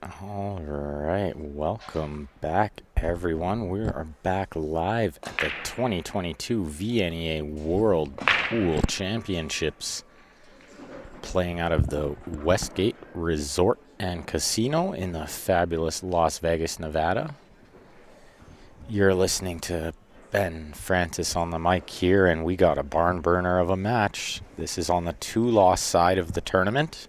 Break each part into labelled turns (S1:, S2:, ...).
S1: All right, welcome back, everyone. We are back live at the 2022 Vnea World Pool Championships, playing out of the Westgate Resort and Casino in the fabulous Las Vegas, Nevada. You're listening to Ben Francis on the mic here, and we got a barn burner of a match. This is on the two-loss side of the tournament.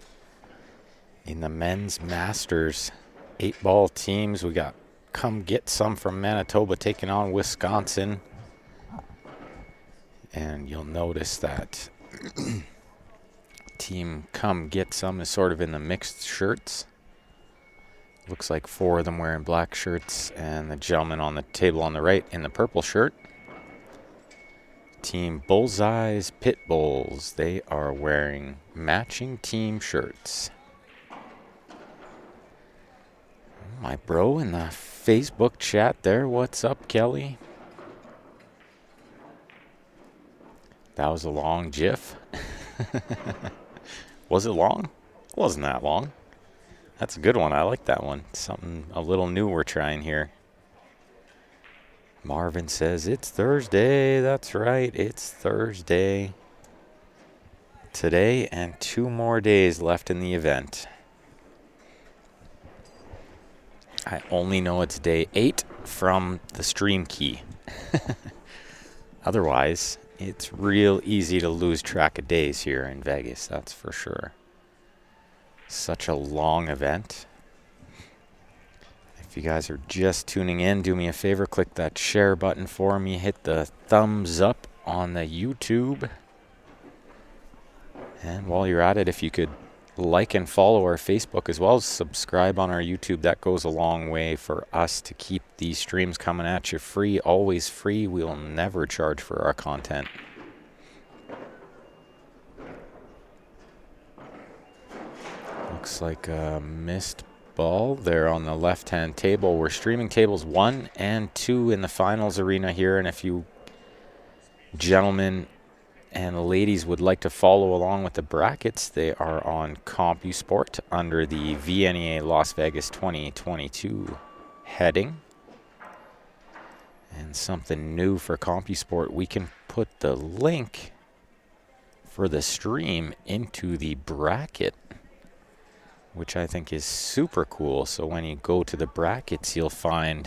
S1: In the men's Masters 8-ball teams, we got Come Get Some from Manitoba taking on Wisconsin. And you'll notice that team Come Get Some is sort of in the mixed shirts. Looks like 4 of them wearing black shirts, and the gentleman on the table on the right in the purple shirt. Team Bullseye's Pit Bulls, they are wearing matching team shirts. My bro in the Facebook chat there. What's up, Kelly? That was a long GIF. Was it long? It wasn't that long. That's a good one. I like that one. Something a little new we're trying here. Marvin says, it's Thursday. That's right. It's Thursday. Today and 2 more days left in the event. I only know it's day 8 from the stream key. Otherwise, it's real easy to lose track of days here in Vegas, that's for sure. Such a long event. If you guys are just tuning in, do me a favor, click that share button for me. Hit the thumbs up on the YouTube. And while you're at it, if you could like and follow our Facebook as well as subscribe on our YouTube. That goes a long way for us to keep these streams coming at you free, always free. We'll never charge for our content. Looks like a missed ball there on the left-hand table. We're streaming tables 1 and 2 in the finals arena here, and if you gentlemen and ladies would like to follow along with the brackets, they are on CompuSport under the Vnea Las Vegas 2022 heading. And something new for CompuSport, we can put the link for the stream into the bracket, which I think is super cool. So when you go to the brackets, you'll find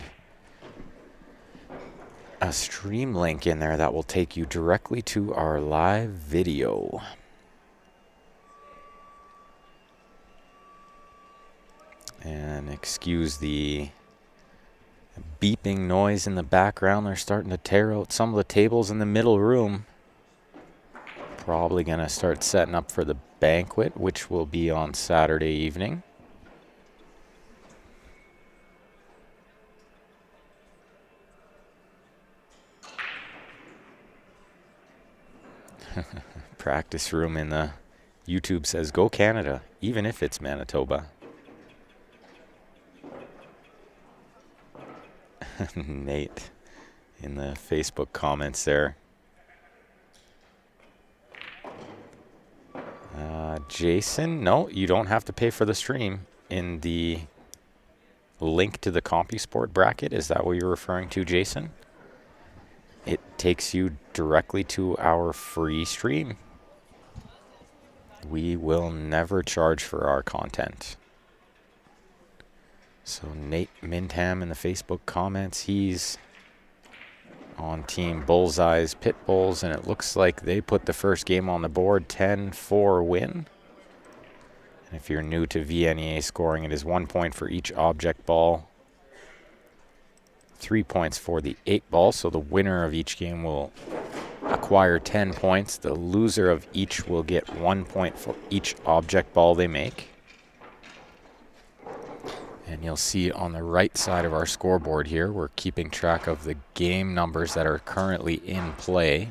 S1: a stream link in there that will take you directly to our live video. And excuse the beeping noise in the background. They're starting to tear out some of the tables in the middle room. Probably going to start setting up for the banquet, which will be on Saturday evening. Practice room in the YouTube says, go Canada, even if it's Manitoba. Nate in the Facebook comments there. Jason, no, you don't have to pay for the stream. In the link to the CompuSport bracket, is that what you're referring to, Jason? It takes you directly to our free stream. We will never charge for our content. So Nate Mintham in the Facebook comments, he's on Team Bullseye's Pit Bulls, and it looks like they put the first game on the board, 10-4 win. And if you're new to Vnea scoring, it is 1 point for each object ball, 3 points for the 8-ball, so the winner of each game will acquire 10 points. The loser of each will get 1 point for each object ball they make. And you'll see on the right side of our scoreboard here, we're keeping track of the game numbers that are currently in play.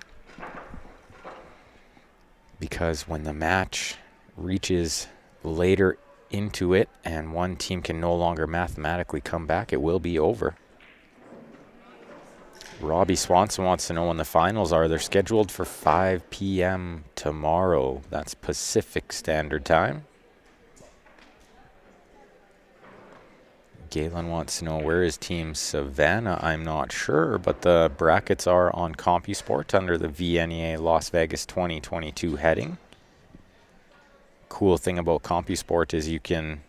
S1: Because when the match reaches later into it and one team can no longer mathematically come back, it will be over. Robbie Swanson wants to know when the finals are. They're scheduled for 5 p.m. tomorrow. That's Pacific Standard Time. Galen wants to know, where is Team Savannah? I'm not sure, but the brackets are on CompuSport under the Vnea Las Vegas 2022 heading. Cool thing about CompuSport is you can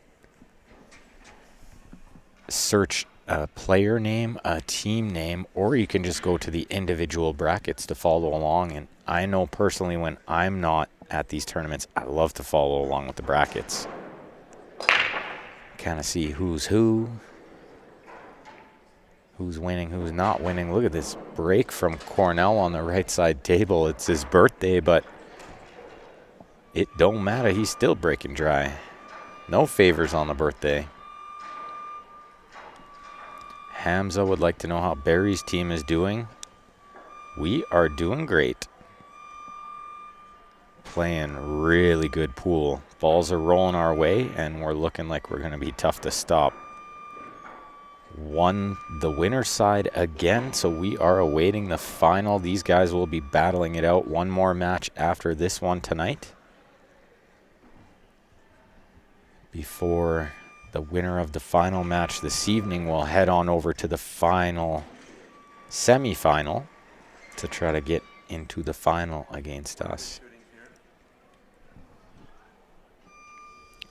S1: search a player name, a team name, or you can just go to the individual brackets to follow along. And I know personally when I'm not at these tournaments, I love to follow along with the brackets. Kind of see who's who's winning, who's not winning. Look at this break from Cornell on the right side table. It's his birthday, but it don't matter. He's still breaking dry. No favors on the birthday. Hamza would like to know how Barry's team is doing. We are doing great. Playing really good pool. Balls are rolling our way, and we're looking like we're going to be tough to stop. Won the winner's side again, so we are awaiting the final. These guys will be battling it out. One more match after this one tonight, before the winner of the final match this evening will head on over to the final semi-final to try to get into the final against us.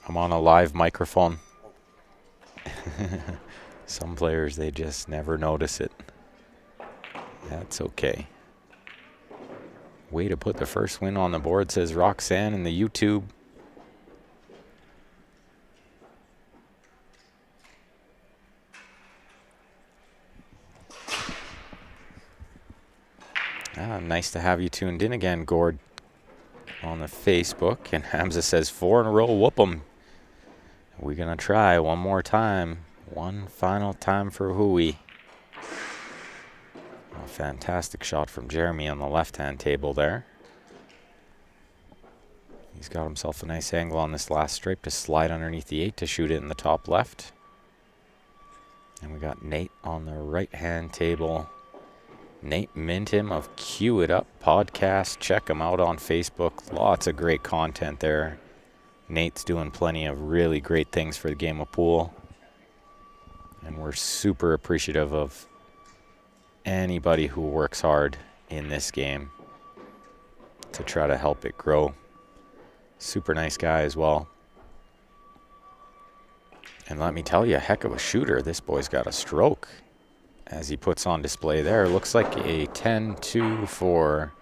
S1: I'm on a live microphone. Some players, they just never notice it. That's okay. Way to put the first win on the board, says Roxanne in the YouTube. Nice to have you tuned in again, Gord, on the Facebook. And Hamza says 4 in a row, whoop 'em. We're going to try one more time. One final time for Hui. A fantastic shot from Jeremy on the left-hand table there. He's got himself a nice angle on this last stripe to slide underneath the 8 to shoot it in the top left. And we got Nate on the right-hand table. Nate Mintim of Cue It Up podcast. Check him out on Facebook. Lots of great content there. Nate's doing plenty of really great things for the game of pool. And we're super appreciative of anybody who works hard in this game to try to help it grow. Super nice guy as well. And let me tell you, a heck of a shooter. This boy's got a stroke, as he puts on display there. Looks like a 10-2 for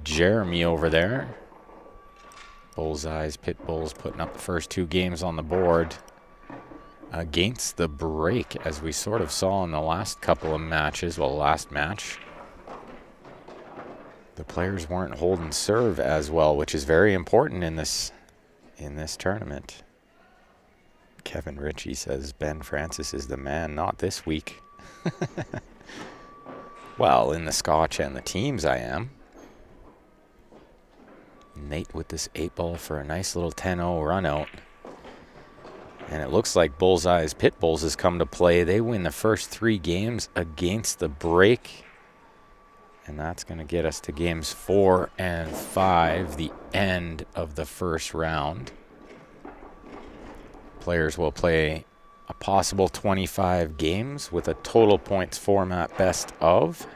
S1: Jeremy over there. Bullseyes, Pit Bulls putting up the first 2 games on the board against the break, as we sort of saw in the last couple of matches. Well, last match, the players weren't holding serve as well, which is very important in this tournament. Kevin Ritchie says Ben Francis is the man. Not this week. Well, in the Scotch and the teams, I am. Nate with this 8-ball for a nice little 10-0 run out. And it looks like Bullseye's Pit Bulls has come to play. They win the first 3 games against the break. And that's going to get us to games 4 and 5, the end of the first round. Players will play a possible 25 games with a total points format best of.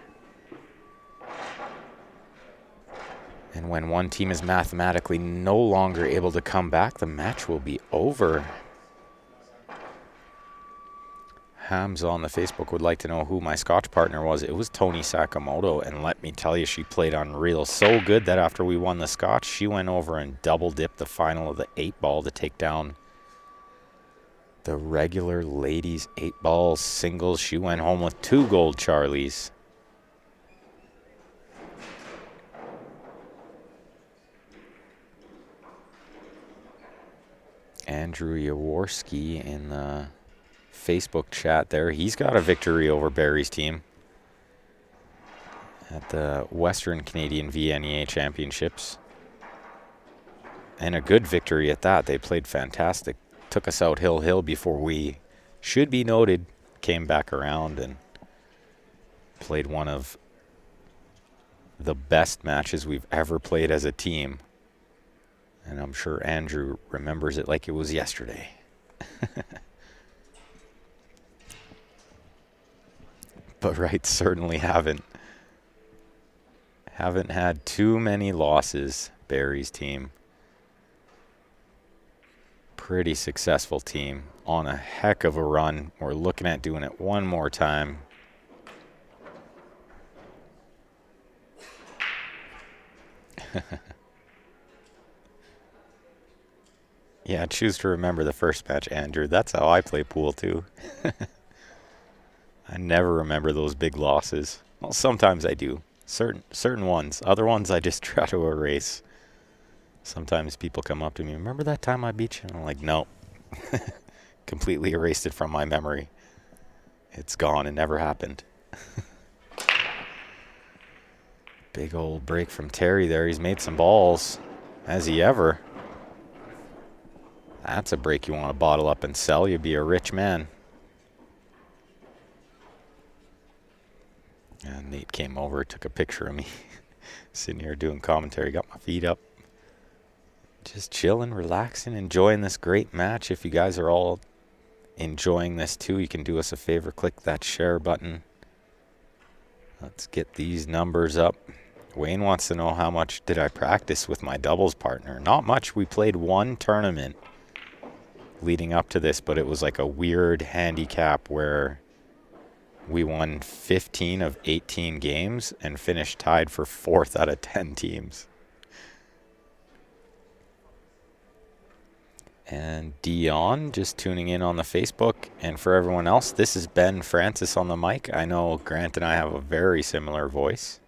S1: And when one team is mathematically no longer able to come back, the match will be over. Hamza on the Facebook would like to know who my Scotch partner was. It was Tony Sakamoto, and let me tell you, she played unreal. So good that after we won the Scotch, she went over and double-dipped the final of the 8-ball to take down the regular ladies 8-ball singles. She went home with 2 gold Charlies. Andrew Jaworski in the Facebook chat there. He's got a victory over Barry's team at the Western Canadian VNEA Championships. And a good victory at that. They played fantastic. Took us out hill before we, should be noted, came back around and played one of the best matches we've ever played as a team. And I'm sure Andrew remembers it like it was yesterday. but right, certainly haven't. Haven't had too many losses, Barry's team. Pretty successful team on a heck of a run. We're looking at doing it one more time. Yeah, choose to remember the first match, Andrew. That's how I play pool, too. I never remember those big losses. Well, sometimes I do. Certain ones. Other ones I just try to erase. Sometimes people come up to me, remember that time I beat you? And I'm like, no. Completely erased it from my memory. It's gone. It never happened. Big old break from Terry there. He's made some balls. Has he ever? That's a break you want to bottle up and sell. You'd be a rich man. And Nate came over, took a picture of me. Sitting here doing commentary. Got my feet up. Just chilling, relaxing, enjoying this great match. If you guys are all enjoying this too, you can do us a favor. Click that share button. Let's get these numbers up. Wayne wants to know how much did I practice with my doubles partner. Not much. We played one tournament leading up to this, but it was like a weird handicap where we won 15 of 18 games and finished tied for 4th out of 10 teams. And Dion just tuning in on the Facebook. And for everyone else, this is Ben Francis on the mic. I know Grant and I have a very similar voice,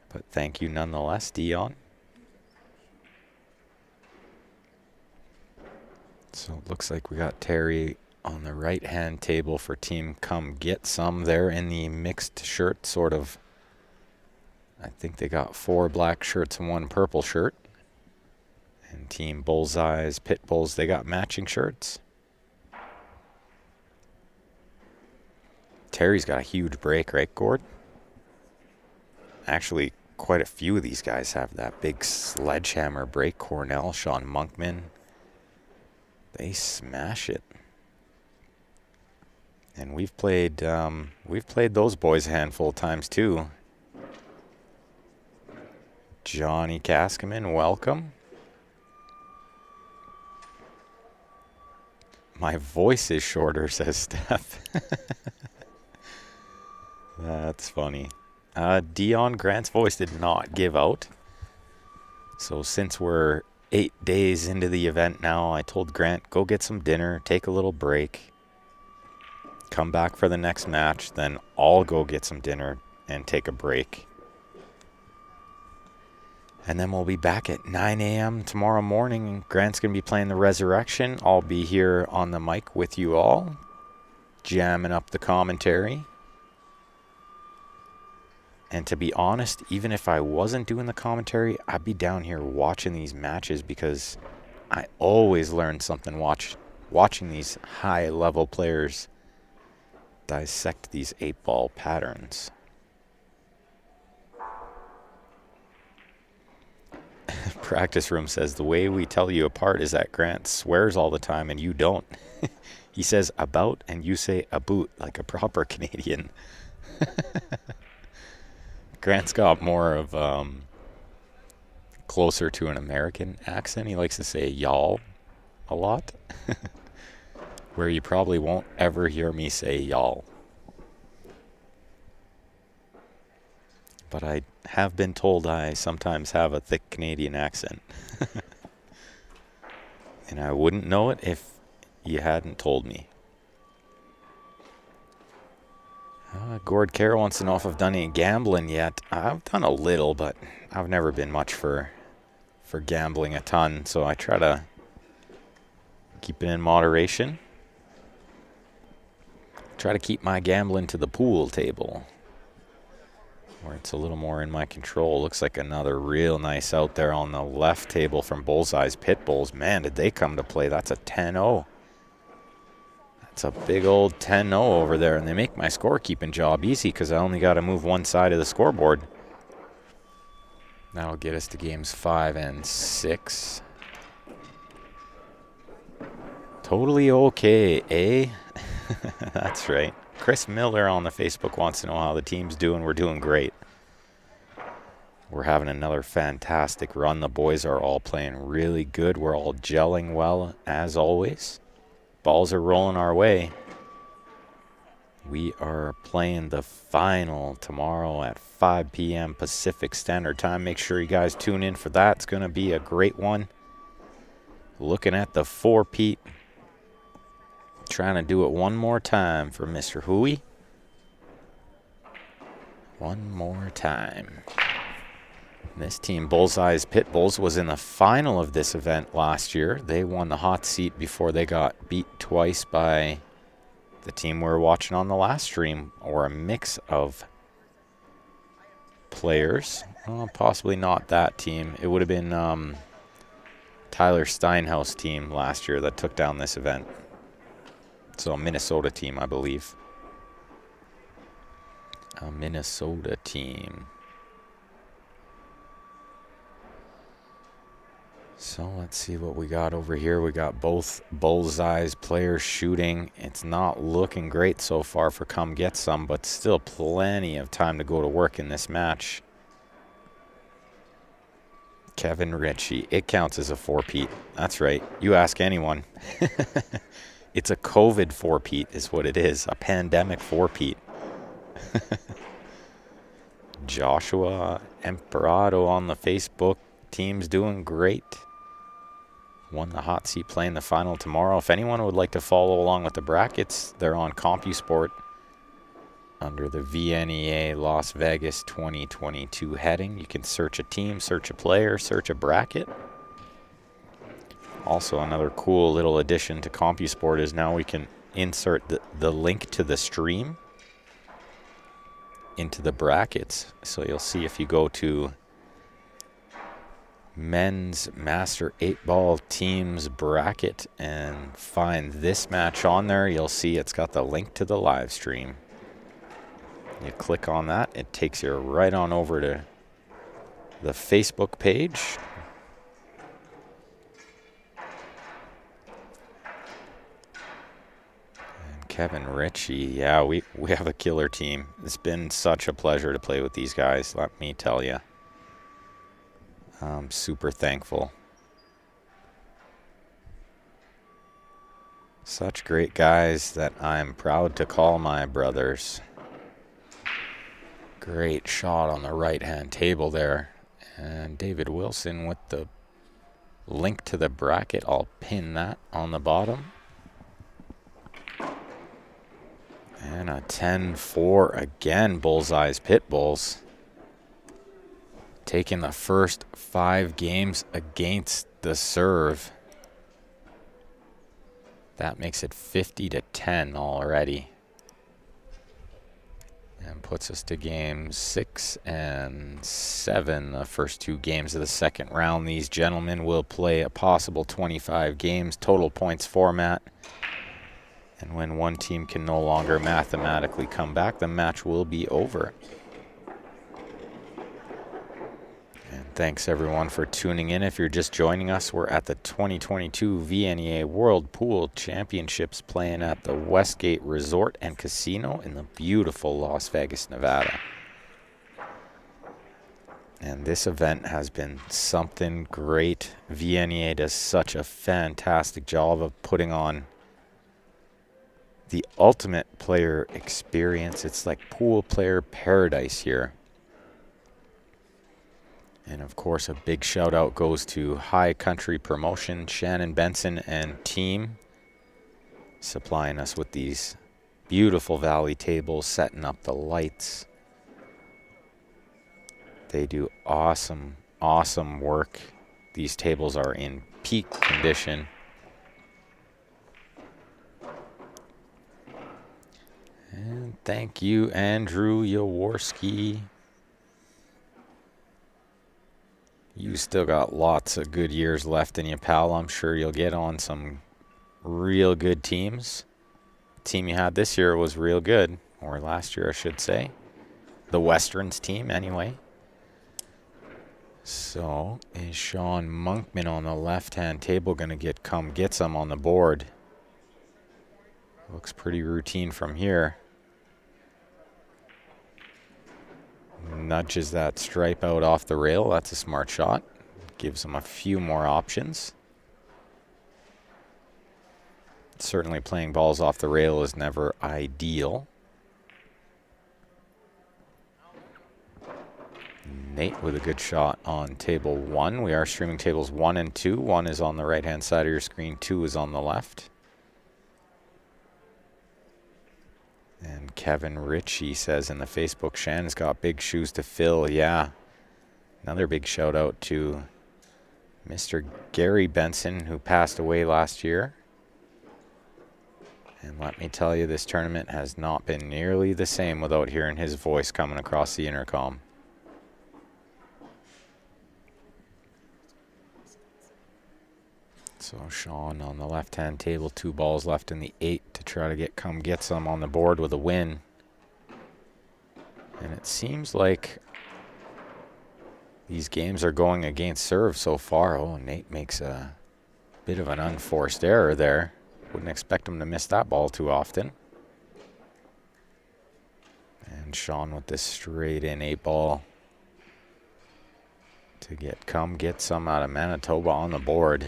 S1: but thank you nonetheless, Dion. So it looks like we got Terry on the right-hand table for Team Come Get Some there in the mixed shirt, sort of. I think they got 4 black shirts and 1 purple shirt. And Team Bullseyes, Pit Bulls, they got matching shirts. Terry's got a huge break, right, Gord? Actually, quite a few of these guys have that big sledgehammer break. Cornell, Sean Monkman. They smash it. And we've played those boys a handful of times too. Johnny Kaskaman, welcome. My voice is shorter, says Steph. That's funny. Dion, Grant's voice did not give out. So since we're 8 days into the event now, I told Grant, go get some dinner, take a little break, come back for the next match, then I'll go get some dinner and take a break. And then we'll be back at 9 a.m. tomorrow morning. Grant's going to be playing the Resurrection. I'll be here on the mic with you all, jamming up the commentary. And to be honest, even if I wasn't doing the commentary, I'd be down here watching these matches because I always learn something watching these high-level players dissect these 8-ball patterns. Practice Room says, the way we tell you apart is that Grant swears all the time and you don't. He says about and you say aboot like a proper Canadian. Grant's got more of closer to an American accent. He likes to say y'all a lot. Where you probably won't ever hear me say y'all. But I have been told I sometimes have a thick Canadian accent. And I wouldn't know it if you hadn't told me. Gord Carroll wants to know if I've done any gambling yet. I've done a little, but I've never been much for gambling a ton. So I try to keep it in moderation. Try to keep my gambling to the pool table, where it's a little more in my control. Looks like another real nice out there on the left table from Bullseye's Pit Bulls. Man, did they come to play. That's a 10-0. That's a big old 10-0 over there. And they make my scorekeeping job easy because I only got to move one side of the scoreboard. That'll get us to games 5 and 6. Totally okay, eh? That's right. Chris Miller on the Facebook wants to know how the team's doing. We're doing great. We're having another fantastic run. The boys are all playing really good. We're all gelling well, as always. Balls are rolling our way. We are playing the final tomorrow at 5 p.m. Pacific Standard Time. Make sure you guys tune in for that. It's going to be a great one. Looking at the 4-peat. Trying to do it one more time for Mr. Huey. One more time. This team, Bullseye's Pit Bulls, was in the final of this event last year. They won the hot seat before they got beat twice by the team we were watching on the last stream, or a mix of players. Possibly not that team. It would have been Tyler Steinhaus' team last year that took down this event. So a Minnesota team, I believe. A Minnesota team. So let's see what we got over here. We got both Bullseye's players shooting. It's not looking great so far for Come Get Some, but still plenty of time to go to work in this match. Kevin Ritchie. It counts as a 4-peat. That's right. You ask anyone. It's a COVID 4-peat is what it is. A pandemic 4-peat. Joshua Emperado on the Facebook. Team's doing great. Won the hot seat, playing the final tomorrow. If anyone would like to follow along with the brackets, they're on CompuSport under the Vnea Las Vegas 2022 heading. You can search a team, search a player, search a bracket. Also, another cool little addition to CompuSport is now we can insert the link to the stream into the brackets. So you'll see if you go to Men's Master 8-Ball Teams bracket and find this match on there, you'll see it's got the link to the live stream. You click on that, it takes you right on over to the Facebook page. And Kevin Ritchie, yeah, we have a killer team. It's been such a pleasure to play with these guys, let me tell you. I'm super thankful. Such great guys that I'm proud to call my brothers. Great shot on the right-hand table there. And David Wilson with the link to the bracket. I'll pin that on the bottom. And a 10-4 again, Bullseye's Pit Bulls. Taking the first 5 games against the serve. That makes it 50-10 already. And puts us to games 6 and 7, the first 2 games of the second round. These gentlemen will play a possible 25 games, total points format. And when one team can no longer mathematically come back, the match will be over. Thanks everyone for tuning in. If you're just joining us, we're at the 2022 Vnea World Pool Championships playing at the Westgate Resort and Casino in the beautiful Las Vegas, Nevada. And this event has been something great. Vnea does such a fantastic job of putting on the ultimate player experience. It's like pool player paradise here. And of course, a big shout out goes to High Country Promotion, Shannon Benson and team, supplying us with these beautiful valley tables, setting up the lights. They do awesome, awesome work. These tables are in peak condition. And thank you, Andrew Jaworski. You still got lots of good years left in you, pal. I'm sure you'll get on some real good teams. The team you had this year was real good, or last year, I should say. The Westerns team, anyway. So, is Sean Monkman on the left-hand table going to come get some on the board? Looks pretty routine from here. Nudges that stripe out off the rail. That's a smart shot. Gives him a few more options. Certainly playing balls off the rail is never ideal. Nate with a good shot on table 1. We are streaming tables 1 and 2. 1 is on the right-hand side of your screen. 2 is on the left. And Kevin Ritchie says in the Facebook, Shannon's got big shoes to fill. Yeah. Another big shout out to Mr. Gary Benson, who passed away last year. And let me tell you, this tournament has not been nearly the same without hearing his voice coming across the intercom. So Sean on the left-hand table, 2 balls left in the 8 to try to get some on the board with a win. And it seems like these games are going against serve so far. Oh, Nate makes a bit of an unforced error there. Wouldn't expect him to miss that ball too often. And Sean with this straight in 8 ball to get some out of Manitoba on the board.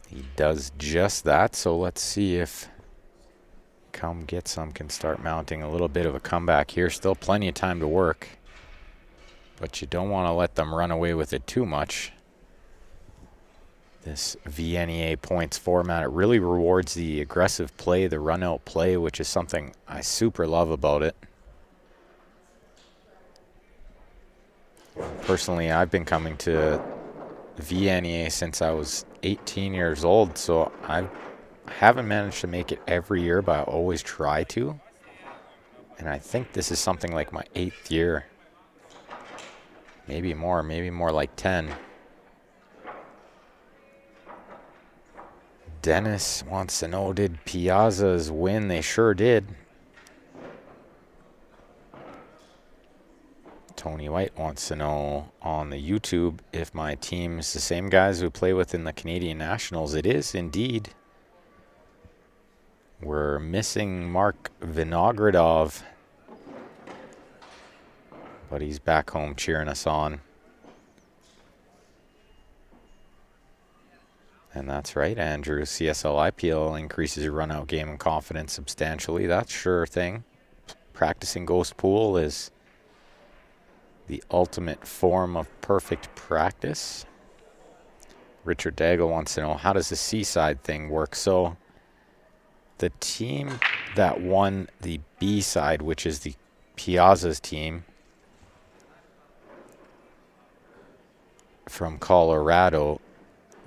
S1: He does just that, so let's see if Come Get Some can start mounting a little bit of a comeback here. Still plenty of time to work, but you don't want to let them run away with it too much. This Vnea points format, it really rewards the aggressive play, the run-out play, which is something I super love about it. Personally, I've been coming to Vnea since I was 18 years old, so I haven't managed to make it every year, but I always try to. And I think this is something like my 8th year. Maybe more like 10. Dennis wants to know, did Piazza's win? They sure did. Tony White wants to know on the YouTube if my team is the same guys who play with in the Canadian Nationals. It is indeed. We're missing Mark Vinogradov, but he's back home cheering us on. And that's right, Andrew. CSL IPL increases your run-out game and confidence substantially. That's sure thing. Practicing Ghost Pool is the ultimate form of perfect practice. Richard Daigle wants to know, how does the Seaside thing work? So the team that won the B side, which is the Piazza's team from Colorado,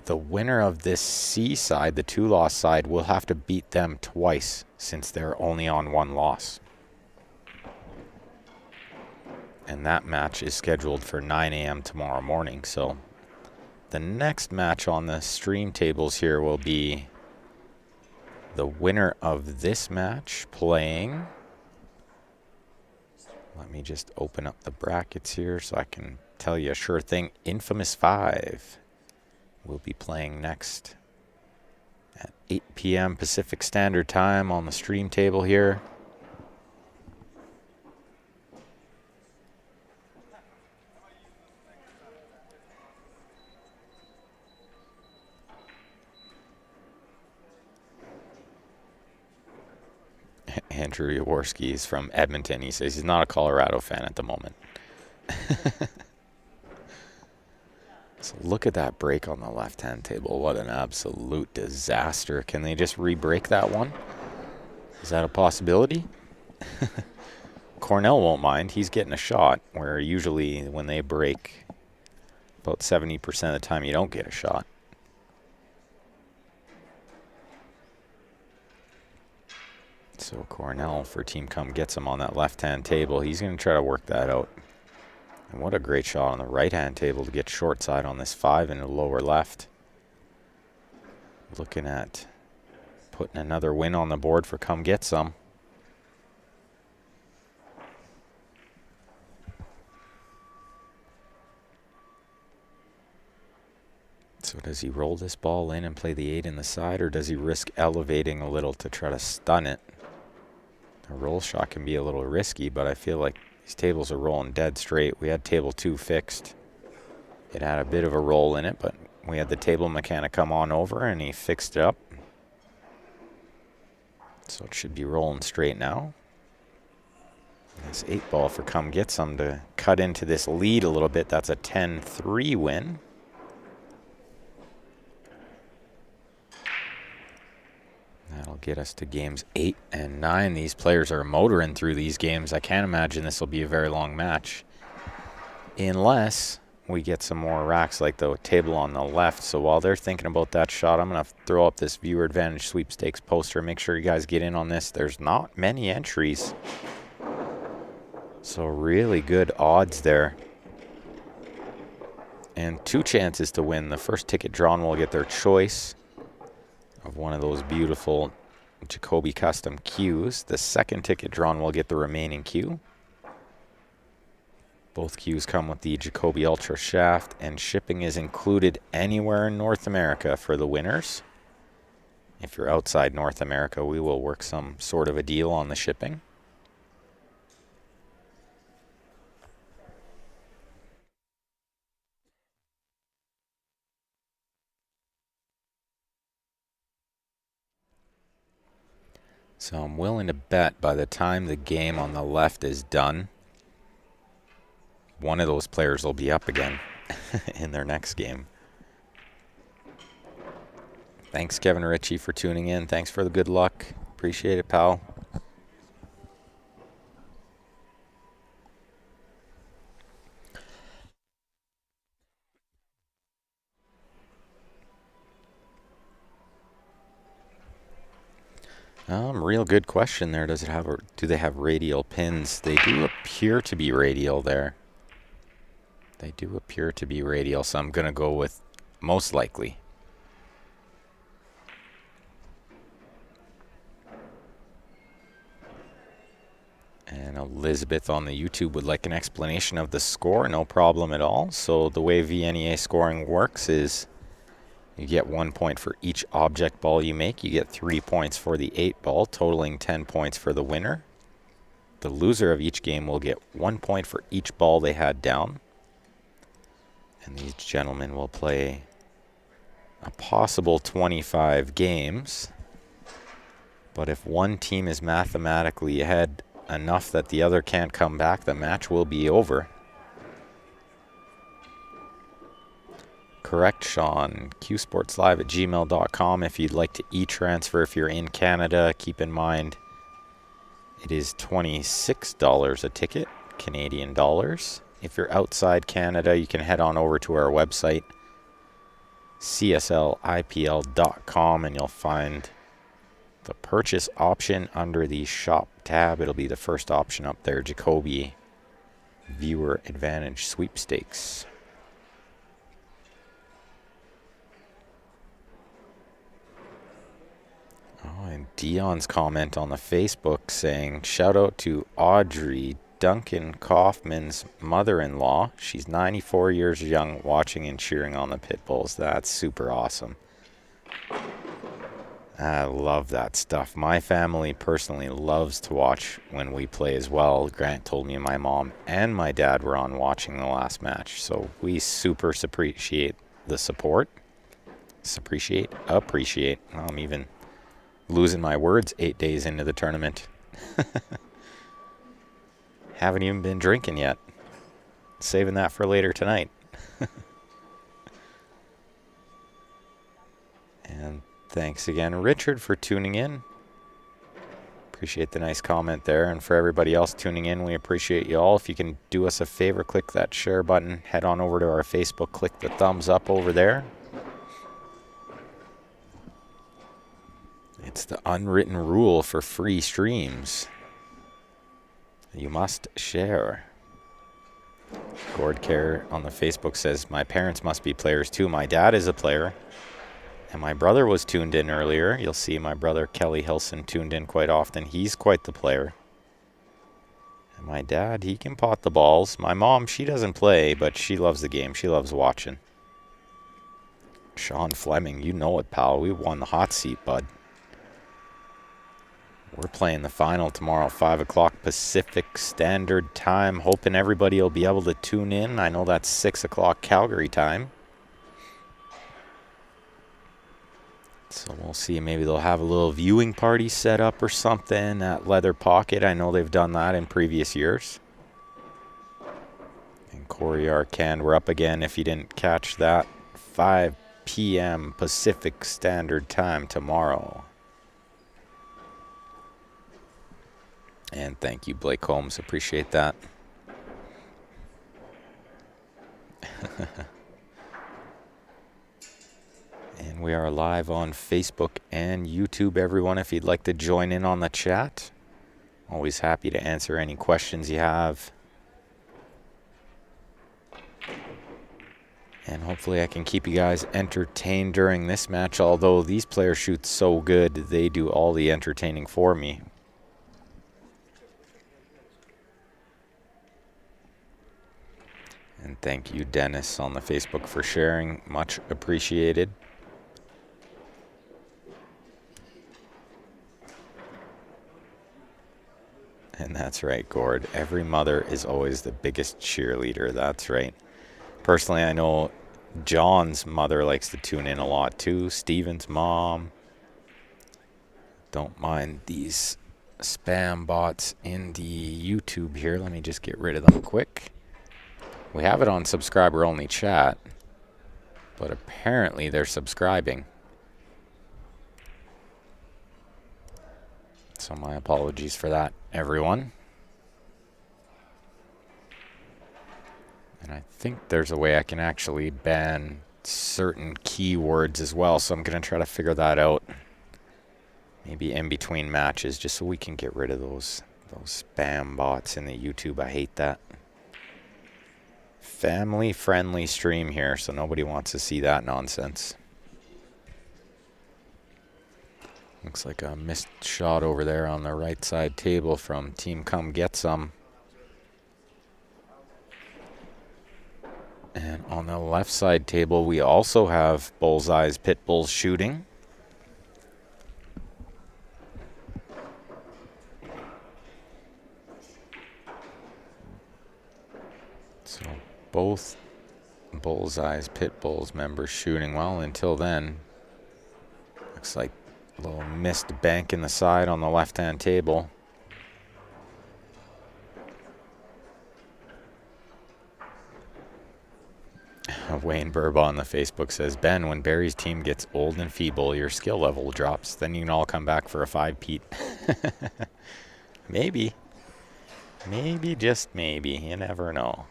S1: the winner of this C side, the 2-loss side, will have to beat them twice since they're only on 1 loss. And that match is scheduled for 9 a.m. tomorrow morning. So the next match on the stream tables here will be the winner of this match playing. Let me just open up the brackets here so I can tell you a sure thing. Infamous 5 will be playing next at 8 p.m. Pacific Standard Time on the stream table here. Andrew Jaworski is from Edmonton. He says he's not a Colorado fan at the moment. So look at that break on the left-hand table. What an absolute disaster. Can they just re-break that one? Is that a possibility? Cornell won't mind. He's getting a shot, where usually when they break, about 70% of the time you don't get a shot. So Cornell for Team Come Get Some on that left-hand table. He's going to try to work that out. And what a great shot on the right-hand table to get short side on this 5 in the lower left. Looking at putting another win on the board for Come Get Some. Does he roll this ball in and play the 8 in the side, or does he risk elevating a little to try to stun it? A roll shot can be a little risky, but I feel like these tables are rolling dead straight. We had table 2 fixed. It had a bit of a roll in it, but we had the table mechanic come on over and he fixed it up. So it should be rolling straight now. This 8 ball for Come Get Some to cut into this lead a little bit. That's a 10-3 win. That'll get us to games 8 and 9. These players are motoring through these games. I can't imagine this will be a very long match, unless we get some more racks like the table on the left. So while they're thinking about that shot, I'm going to throw up this Viewer Advantage Sweepstakes poster. Make sure you guys get in on this. There's not many entries, so really good odds there. And 2 chances to win. The first ticket drawn will get their choice of one of those beautiful Jacoby custom cues. The second ticket drawn will get the remaining cue. Both cues come with the Jacoby Ultra shaft, and shipping is included anywhere in North America for the winners. If you're outside North America, we will work some sort of a deal on the shipping. So I'm willing to bet by the time the game on the left is done, one of those players will be up again in their next game. Thanks, Kevin Ritchie, for tuning in. Thanks for the good luck. Appreciate it, pal. Real good question there. Does it have, or do they have radial pins? They do appear to be radial there. They do appear to be radial, so I'm going to go with most likely. And Elizabeth on the YouTube would like an explanation of the score. No problem at all. So the way Vnea Scoring works is you get 1 point for each object ball you make. You get 3 points for the 8 ball, totaling 10 points for the winner. The loser of each game will get 1 point for each ball they had down. And these gentlemen will play a possible 25 games. But if one team is mathematically ahead enough that the other can't come back, the match will be over. Correct, Sean. qsportslive@gmail.com if you'd like to e-transfer. If you're in Canada, keep in mind it is $26 a ticket, Canadian dollars. If you're outside Canada, you can head on over to our website, cslipl.com, and you'll find the purchase option under the shop tab. It'll be the first option up there, Jacoby Viewer Advantage Sweepstakes. Oh, and Dion's comment on the Facebook saying, shout out to Audrey, Duncan Kaufman's mother-in-law. She's 94 years young, watching and cheering on the Pit Bulls. That's super awesome. I love that stuff. My family personally loves to watch when we play as well. Grant told me my mom and my dad were on watching the last match. So we super appreciate the support. Appreciate. I'm even losing my words 8 days into the tournament. Haven't even been drinking yet. Saving that for later tonight. And thanks again, Richard, for tuning in. Appreciate the nice comment there. And for everybody else tuning in, we appreciate you all. If you can do us a favor, click that share button. Head on over to our Facebook. Click the thumbs up over there. It's the unwritten rule for free streams. You must share. Gord Care on the Facebook says, my parents must be players too. My dad is a player. And my brother was tuned in earlier. You'll see my brother Kelly Hilson tuned in quite often. He's quite the player. And my dad, he can pot the balls. My mom, she doesn't play, but she loves the game. She loves watching. Sean Fleming, you know it, pal. We won the hot seat, bud. We're playing the final tomorrow, 5 o'clock Pacific Standard Time. Hoping everybody will be able to tune in. I know that's 6 o'clock Calgary time. So we'll see. Maybe they'll have a little viewing party set up or something at Leather Pocket. I know they've done that in previous years. And Corey Arcand, we're up again if you didn't catch that. 5 p.m. Pacific Standard Time tomorrow. And thank you, Blake Holmes. Appreciate that. And we are live on Facebook and YouTube, everyone, if you'd like to join in on the chat. Always happy to answer any questions you have. And hopefully I can keep you guys entertained during this match, although these players shoot so good, they do all the entertaining for me. And thank you, Dennis, on the Facebook for sharing. Much appreciated. And that's right, Gord. Every mother is always the biggest cheerleader. That's right. Personally, I know John's mother likes to tune in a lot too. Steven's mom. Don't mind these spam bots in the YouTube here. Let me just get rid of them quick. We have it on subscriber only chat, but apparently they're subscribing. So my apologies for that, everyone. And I think there's a way I can actually ban certain keywords as well, so I'm going to try to figure that out. Maybe in between matches, just so we can get rid of those spam bots in the YouTube. I hate that. Family-friendly stream here, so nobody wants to see that nonsense. Looks like a missed shot over there on the right side table from Team Come Get Some. And on the left side table, we also have Bullseye's Pitbulls shooting. So both Bullseye's Pitbulls members shooting well until then. Looks like a little missed bank in the side on the left-hand table. Wayne Burba on the Facebook says, Ben, when Barry's team gets old and feeble, your skill level drops. Then you can all come back for a 5-peat. Maybe. Maybe, just maybe. You never know.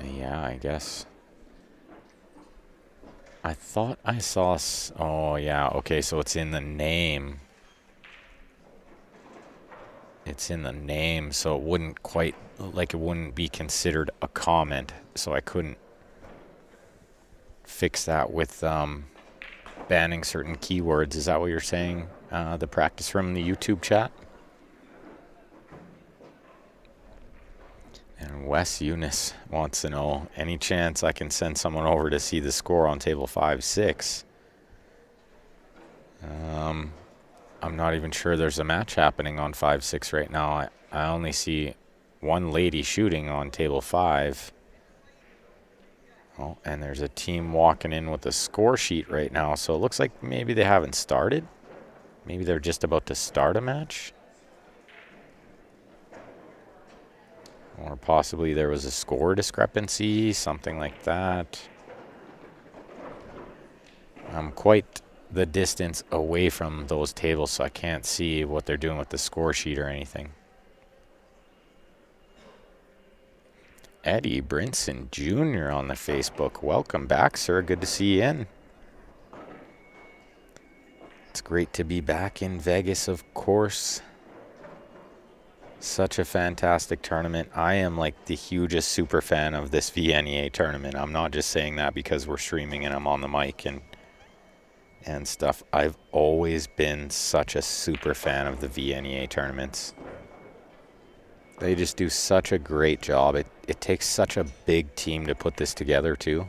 S1: Yeah, I guess. I thought I saw... Oh, yeah. Okay, so it's in the name. It's in the name, so it wouldn't quite... Like, it wouldn't be considered a comment. So I couldn't fix that with banning certain keywords. Is that what you're saying? The practice from the YouTube chat? And Wes Eunice wants to know, any chance I can send someone over to see the score on table 5-6? I'm not even sure there's a match happening on 5-6 right now. I only see one lady shooting on table 5. Oh, and there's a team walking in with a score sheet right now. So it looks like maybe they haven't started. Maybe they're just about to start a match. Or possibly there was a score discrepancy, something like that. I'm quite the distance away from those tables, so I can't see what they're doing with the score sheet or anything. Eddie Brinson Jr. on the Facebook. Welcome back, sir. Good to see you in. It's great to be back in Vegas, of course. Such a fantastic tournament. I am like the hugest super fan of this Vnea tournament. I'm not just saying that because we're streaming and I'm on the mic and and stuff. I've always been such a super fan of the Vnea tournaments. They just do such a great job. It takes such a big team to put this together too.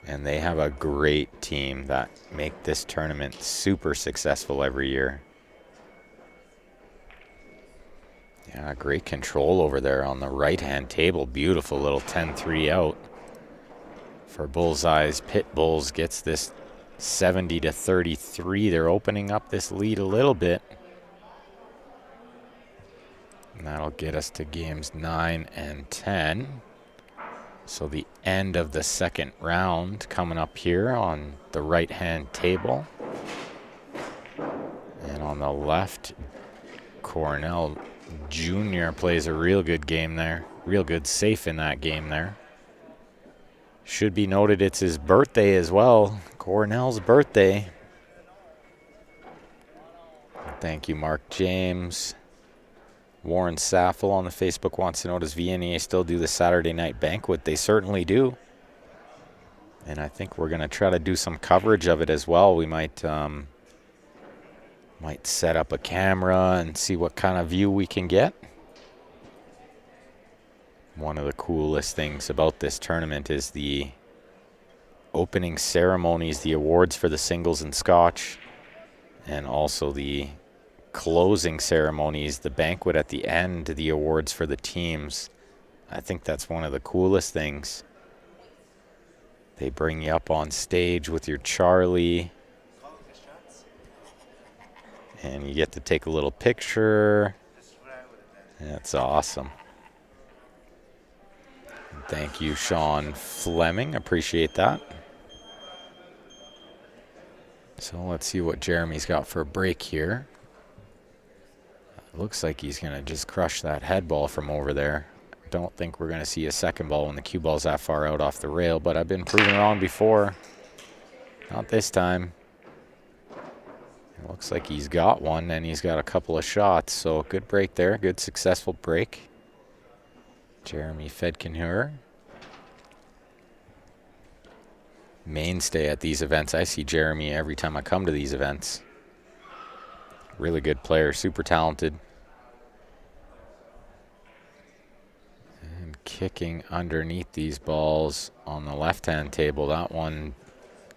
S1: And they have a great team that make this tournament super successful every year. Yeah, great control over there on the right-hand table. Beautiful little 10-3 out for Bullseye's Pit Bulls. Gets this 70-33. They're opening up this lead a little bit. And that'll get us to games 9 and 10. So the end of the second round coming up here on the right-hand table. And on the left, Cornell Jr. plays a real good game there. Real good safe in that game there. Should be noted it's his birthday as well. Cornell's birthday. Thank you, Mark James. Warren Saffel on the Facebook wants to know, does Vnea still do the Saturday night banquet? They certainly do. And I think we're going to try to do some coverage of it as well. We might set up a camera and see what kind of view we can get. One of the coolest things about this tournament is the opening ceremonies, the awards for the singles and Scotch, and also the closing ceremonies, the banquet at the end, the awards for the teams. I think that's one of the coolest things. They bring you up on stage with your Charlie, and you get to take a little picture. That's awesome. Thank you, Sean Fleming. Appreciate that. So let's see what Jeremy's got for a break here. Looks like he's going to just crush that head ball from over there. Don't think we're going to see a second ball when the cue ball's that far out off the rail, but I've been proven wrong before. Not this time. It looks like he's got one, and he's got a couple of shots, so good break there. Good successful break. Jeremy Fedkenhuer. Mainstay at these events. I see Jeremy every time I come to these events. Really good player, super talented. And kicking underneath these balls on the left-hand table. That one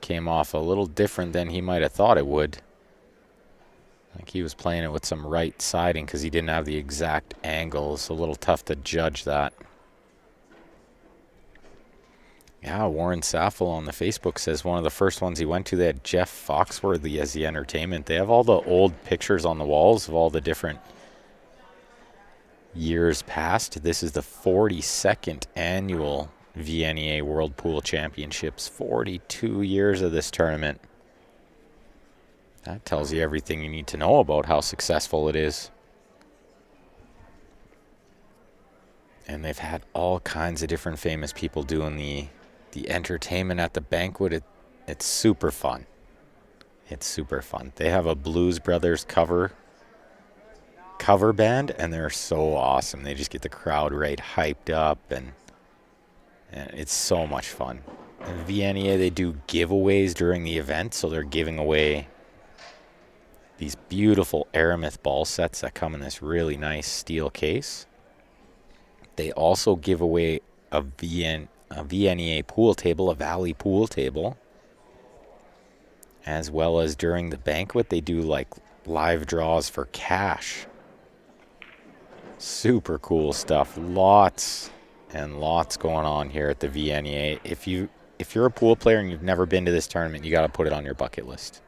S1: came off a little different than he might have thought it would. I think he was playing it with some right siding because he didn't have the exact angle. It's a little tough to judge that. Yeah, Warren Saffel on the Facebook says one of the first ones he went to, they had Jeff Foxworthy as the entertainment. They have all the old pictures on the walls of all the different years past. This is the 42nd annual Vnea World Pool Championships. 42 years of this tournament. That tells you everything you need to know about how successful it is. And they've had all kinds of different famous people doing the entertainment at the banquet. It's super fun. It's super fun. They have a Blues Brothers cover band, and they're so awesome. They just get the crowd right hyped up, and it's so much fun. In Vnea, they do giveaways during the event, so they're giving away these beautiful Aramith ball sets that come in this really nice steel case. They also give away a Vnea pool table, a Valley pool table. As well as during the banquet, they do like live draws for cash. Super cool stuff. Lots and lots going on here at the Vnea. If you're a pool player and you've never been to this tournament, you got to put it on your bucket list.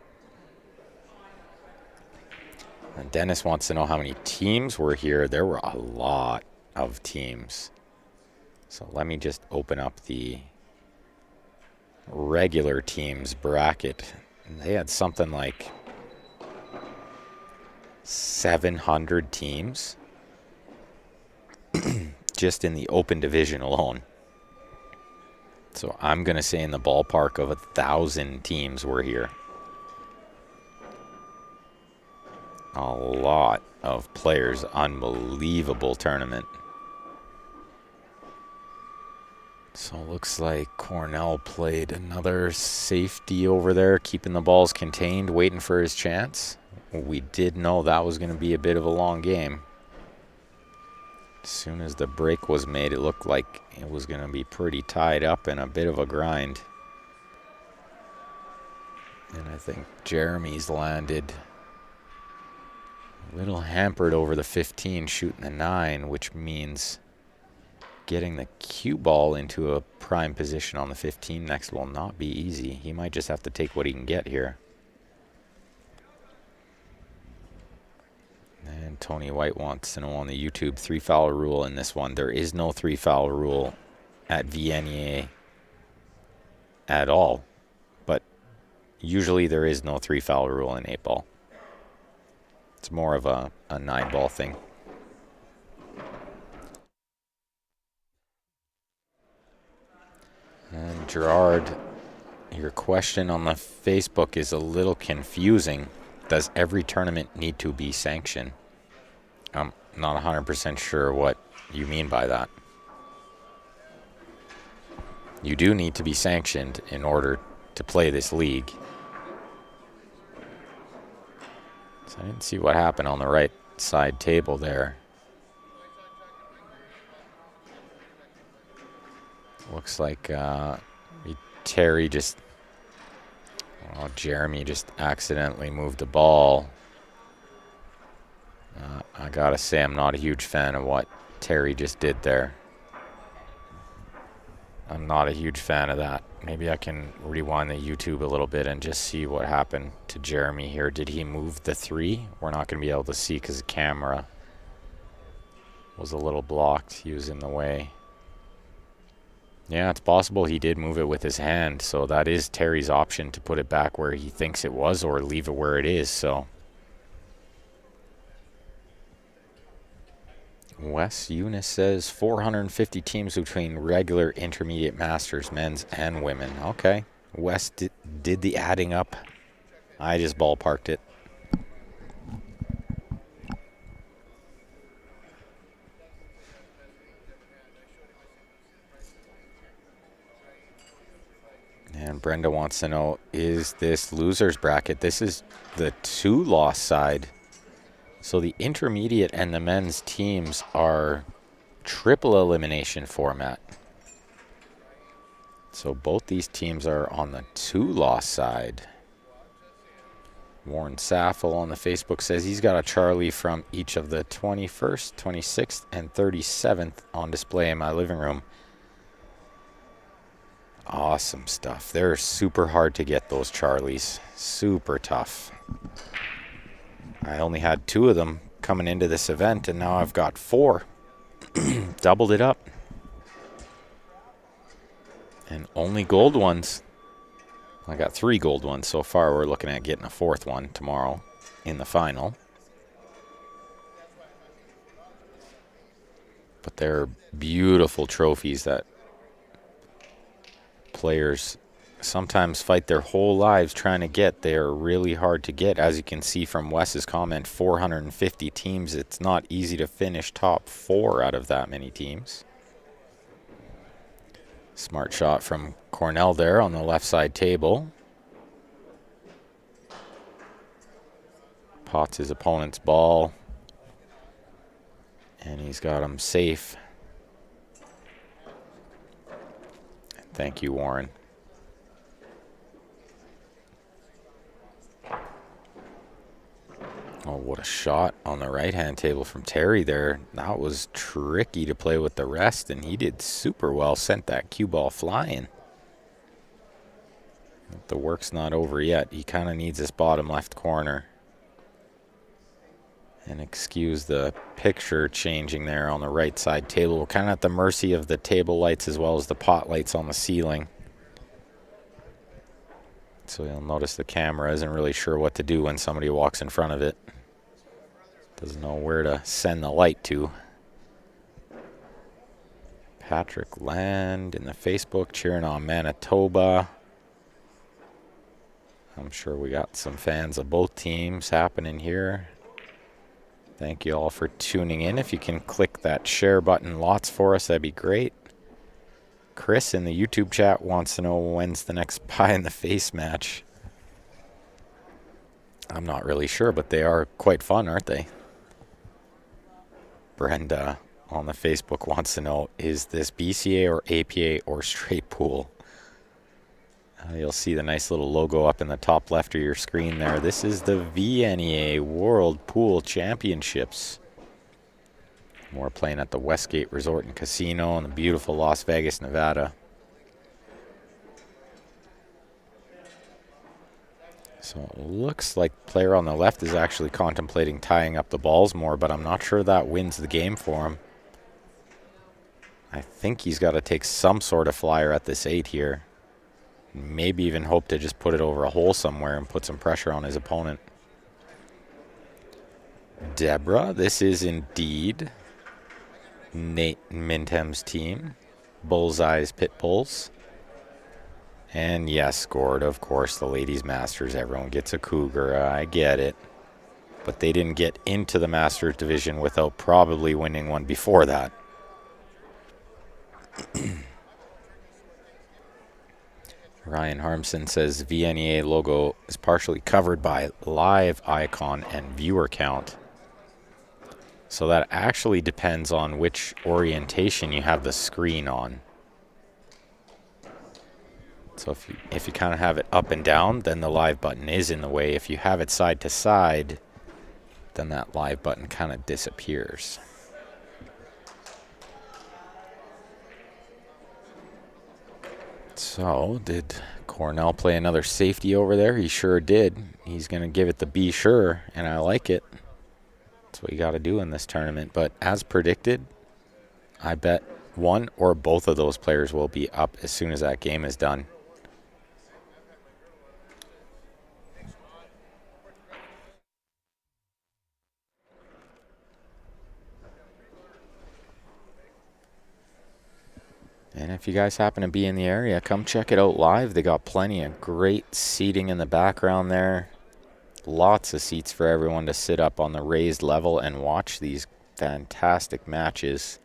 S1: And Dennis wants to know how many teams were here. There were a lot of teams. So let me just open up the regular teams bracket. They had something like 700 teams just in the open division alone. So I'm going to say in the ballpark of 1,000 teams were here. A lot of players. Unbelievable tournament. So it looks like Cornell played another safety over there, keeping the balls contained, waiting for his chance. We did know that was going to be a bit of a long game. As soon as the break was made, it looked like it was going to be pretty tied up and a bit of a grind. And I think Jeremy's landed a little hampered over the 15, shooting the 9, which means getting the cue ball into a prime position on the 15 next will not be easy. He might just have to take what he can get here. And Tony White wants to know on the YouTube 3-foul rule in this one. There is no 3-foul rule at Vnea at all. But usually there is no 3-foul rule in 8-ball. It's more of a 9-ball thing. And Gerard, your question on the Facebook is a little confusing. Does every tournament need to be sanctioned? I'm not 100% sure what you mean by that. You do need to be sanctioned in order to play this league. So I didn't see what happened on the right side table there. Looks like Terry just... Oh, Jeremy just accidentally moved the ball. I gotta say, I'm not a huge fan of what Terry just did there. I'm not a huge fan of that. Maybe I can rewind the YouTube a little bit and just see what happened to Jeremy here. Did he move the 3? We're not going to be able to see because the camera was a little blocked. He was in the way. Yeah, it's possible he did move it with his hand. So that is Terry's option to put it back where he thinks it was or leave it where it is. So Wes Eunice says 450 teams between regular, intermediate, masters, men's, and women. Okay. Wes did the adding up. I just ballparked it. And Brenda wants to know, is this loser's bracket? This is the 2-loss side. So the intermediate and the men's teams are triple elimination format. So both these teams are on the 2-loss side. Warren Saffel on the Facebook says he's got a Charlie from each of the 21st, 26th, and 37th on display in my living room. Awesome stuff. They're super hard to get, those Charlies. Super tough. I only had 2 of them coming into this event, and now I've got 4. Doubled it up. And only gold ones. I got 3 gold ones so far. We're looking at getting a 4th one tomorrow in the final. But they're beautiful trophies that players sometimes fight their whole lives trying to get. They are really hard to get. As you can see from Wes's comment, 450 teams. It's not easy to finish top 4 out of that many teams. Smart shot from Cornell there on the left side table. Pots his opponent's ball. And he's got him safe. Thank you, Warren. Oh, what a shot on the right-hand table from Terry there. That was tricky to play with the rest, and he did super well. Sent that cue ball flying. But the work's not over yet. He kind of needs this bottom left corner. And excuse the picture changing there on the right side table. We're kind of at the mercy of the table lights as well as the pot lights on the ceiling. So you'll notice the camera isn't really sure what to do when somebody walks in front of it. Doesn't know where to send the light to. Patrick Land in the Facebook cheering on Manitoba. I'm sure we got some fans of both teams happening here. Thank you all for tuning in. If you can click that share button lots for us, that'd be great. Chris in the YouTube chat wants to know when's the next pie in the face match. I'm not really sure, but they are quite fun, aren't they? Brenda on the Facebook wants to know, is this BCA or APA or straight pool? You'll see the nice little logo up in the top left of your screen there. This is the Vnea World Pool Championships. We're playing at the Westgate Resort and Casino in the beautiful Las Vegas, Nevada. So it looks like the player on the left is actually contemplating tying up the balls more, but I'm not sure that wins the game for him. I think he's got to take some sort of flyer at this 8 here. Maybe even hope to just put it over a hole somewhere and put some pressure on his opponent. Deborah, this is indeed Nate Mintem's team. Bullseye's Pit Bulls. And yes, scored, of course, the Ladies Masters. Everyone gets a cougar. I get it. But they didn't get into the Masters division without probably winning one before that. Ryan Harmson says VNEA logo is partially covered by live icon and viewer count. So that actually depends on which orientation you have the screen on. So if you kind of have it up and down, then the live button is in the way. If you have it side to side, then that live button kind of disappears. So, did Cornell play another safety over there? He sure did. He's going to give it the be sure, and I like it. That's what you got to do in this tournament. But as predicted, I bet one or both of those players will be up as soon as that game is done. And if you guys happen to be in the area, come check it out live. They got plenty of great seating in the background there. Lots of seats for everyone to sit up on the raised level and watch these fantastic matches.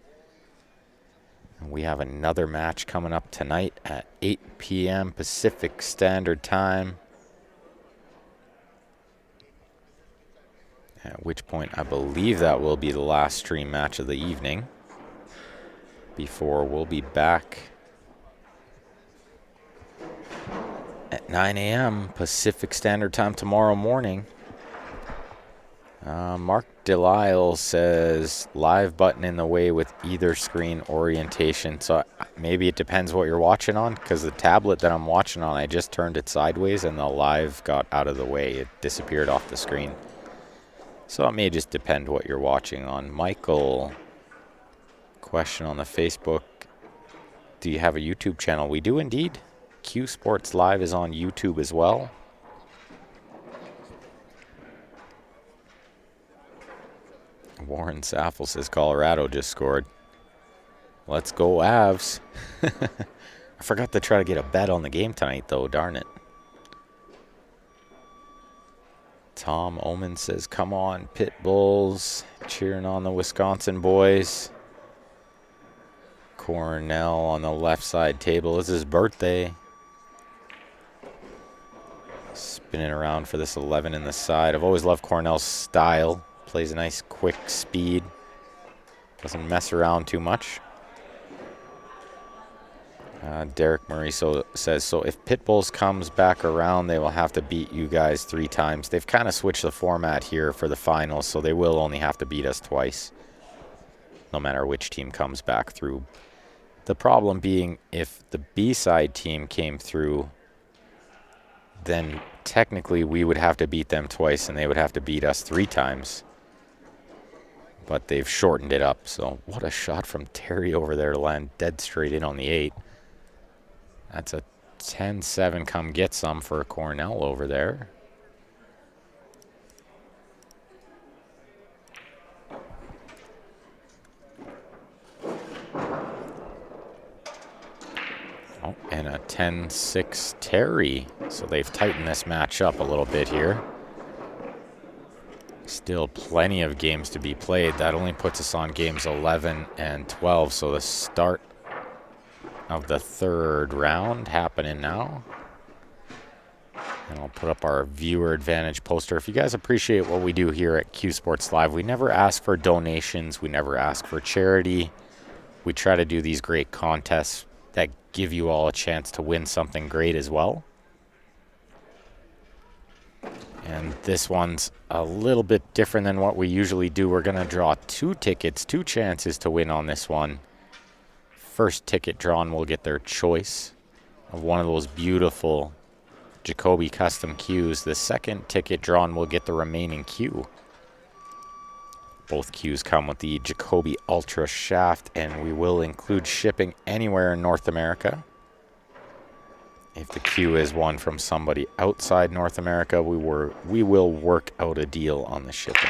S1: And we have another match coming up tonight at 8 p.m. Pacific Standard Time. At which point I believe that will be the last stream match of the evening. Before we'll be back at 9 a.m. Pacific Standard Time tomorrow morning. Mark Delisle says live button in the way with either screen orientation. So maybe it depends what you're watching on, because the tablet that I'm watching on, I just turned it sideways and the live got out of the way. It disappeared off the screen. So it may just depend what you're watching on. Michael, question on the Facebook, do you have a YouTube channel? We do indeed. Q Sports Live is on YouTube as well. Warren Saffel says Colorado just scored. Let's go Avs. I forgot to try to get a bet on the game tonight though, darn it. Tom Omen says, come on, Pit Bulls. Cheering on the Wisconsin boys. Cornell on the left side table. It's his birthday. Spinning around for this 11 in the side. I've always loved Cornell's style. Plays a nice quick speed. Doesn't mess around too much. Derek Murray says, so if Pit Bulls comes back around, they will have to beat you guys 3 times. They've kind of switched the format here for the finals, so they will only have to beat us twice, no matter which team comes back through. The problem being, if the B-side team came through, then technically we would have to beat them twice and they would have to beat us 3 times. But they've shortened it up. So what a shot from Terry over there to land dead straight in on the 8. That's a 10-7 come get some for Cornell over there. Oh, and a 10-6 Terry. So they've tightened this match up a little bit here. Still plenty of games to be played. That only puts us on games 11 and 12. So the start of the third round happening now. And I'll put up our viewer advantage poster. If you guys appreciate what we do here at Q Sports Live, we never ask for donations. We never ask for charity. We try to do these great contests that give you all a chance to win something great as well. And this one's a little bit different than what we usually do. We're going to draw 2 tickets, 2 chances to win on this one. First ticket drawn will get their choice of one of those beautiful Jacoby custom cues. The second ticket drawn will get the remaining cue. Both cues come with the Jacoby Ultra shaft, and we will include shipping anywhere in North America. If the cue is one from somebody outside North America, we will work out a deal on the shipping.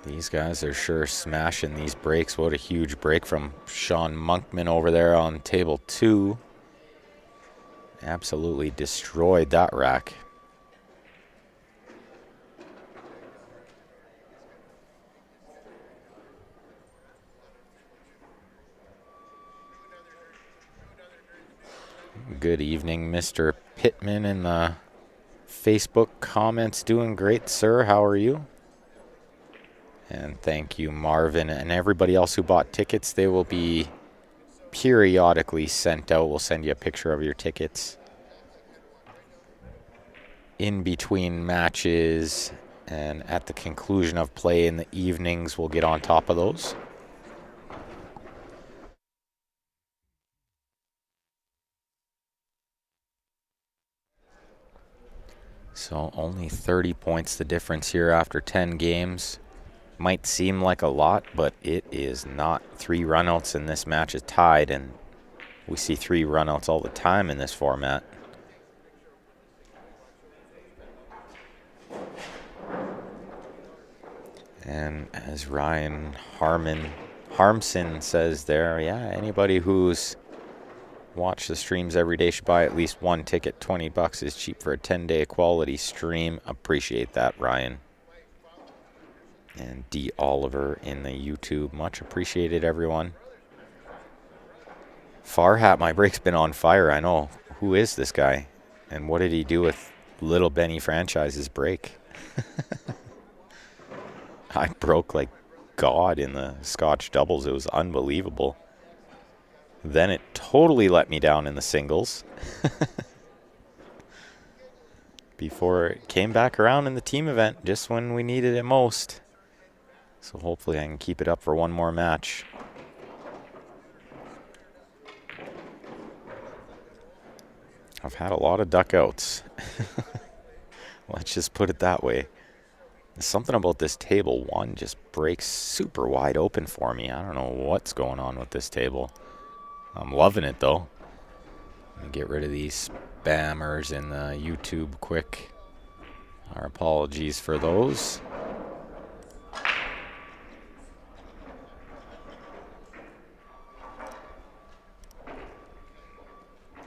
S1: These guys are sure smashing these breaks. What a huge break from Sean Monkman over there on table 2. Absolutely destroyed that rack. Good evening, Mr. Pittman in the Facebook comments. Doing great, sir. How are you? And thank you, Marvin, and everybody else who bought tickets. They will be periodically sent out. We'll send you a picture of your tickets in between matches, and at the conclusion of play in the evenings, we'll get on top of those. So only 30 points the difference here after 10 games. Might seem like a lot, but it is not. 3 runouts and this match is tied, and we see 3 runouts all the time in this format. And as Ryan Harmson says there, yeah, anybody who's watched the streams every day should buy at least 1 ticket. $20 is cheap for a 10-day quality stream. Appreciate that, Ryan. And D. Oliver in the YouTube. Much appreciated, everyone. Farhat, my break's been on fire. I know. Who is this guy? And what did he do with Little Benny Franchise's break? I broke like God in the Scotch doubles. It was unbelievable. Then it totally let me down in the singles. Before it came back around in the team event, just when we needed it most. So hopefully I can keep it up for one more match. I've had a lot of duck outs. Let's just put it that way. Something about this table 1 just breaks super wide open for me. I don't know what's going on with this table. I'm loving it though. Let me get rid of these spammers in the YouTube quick. Our apologies for those.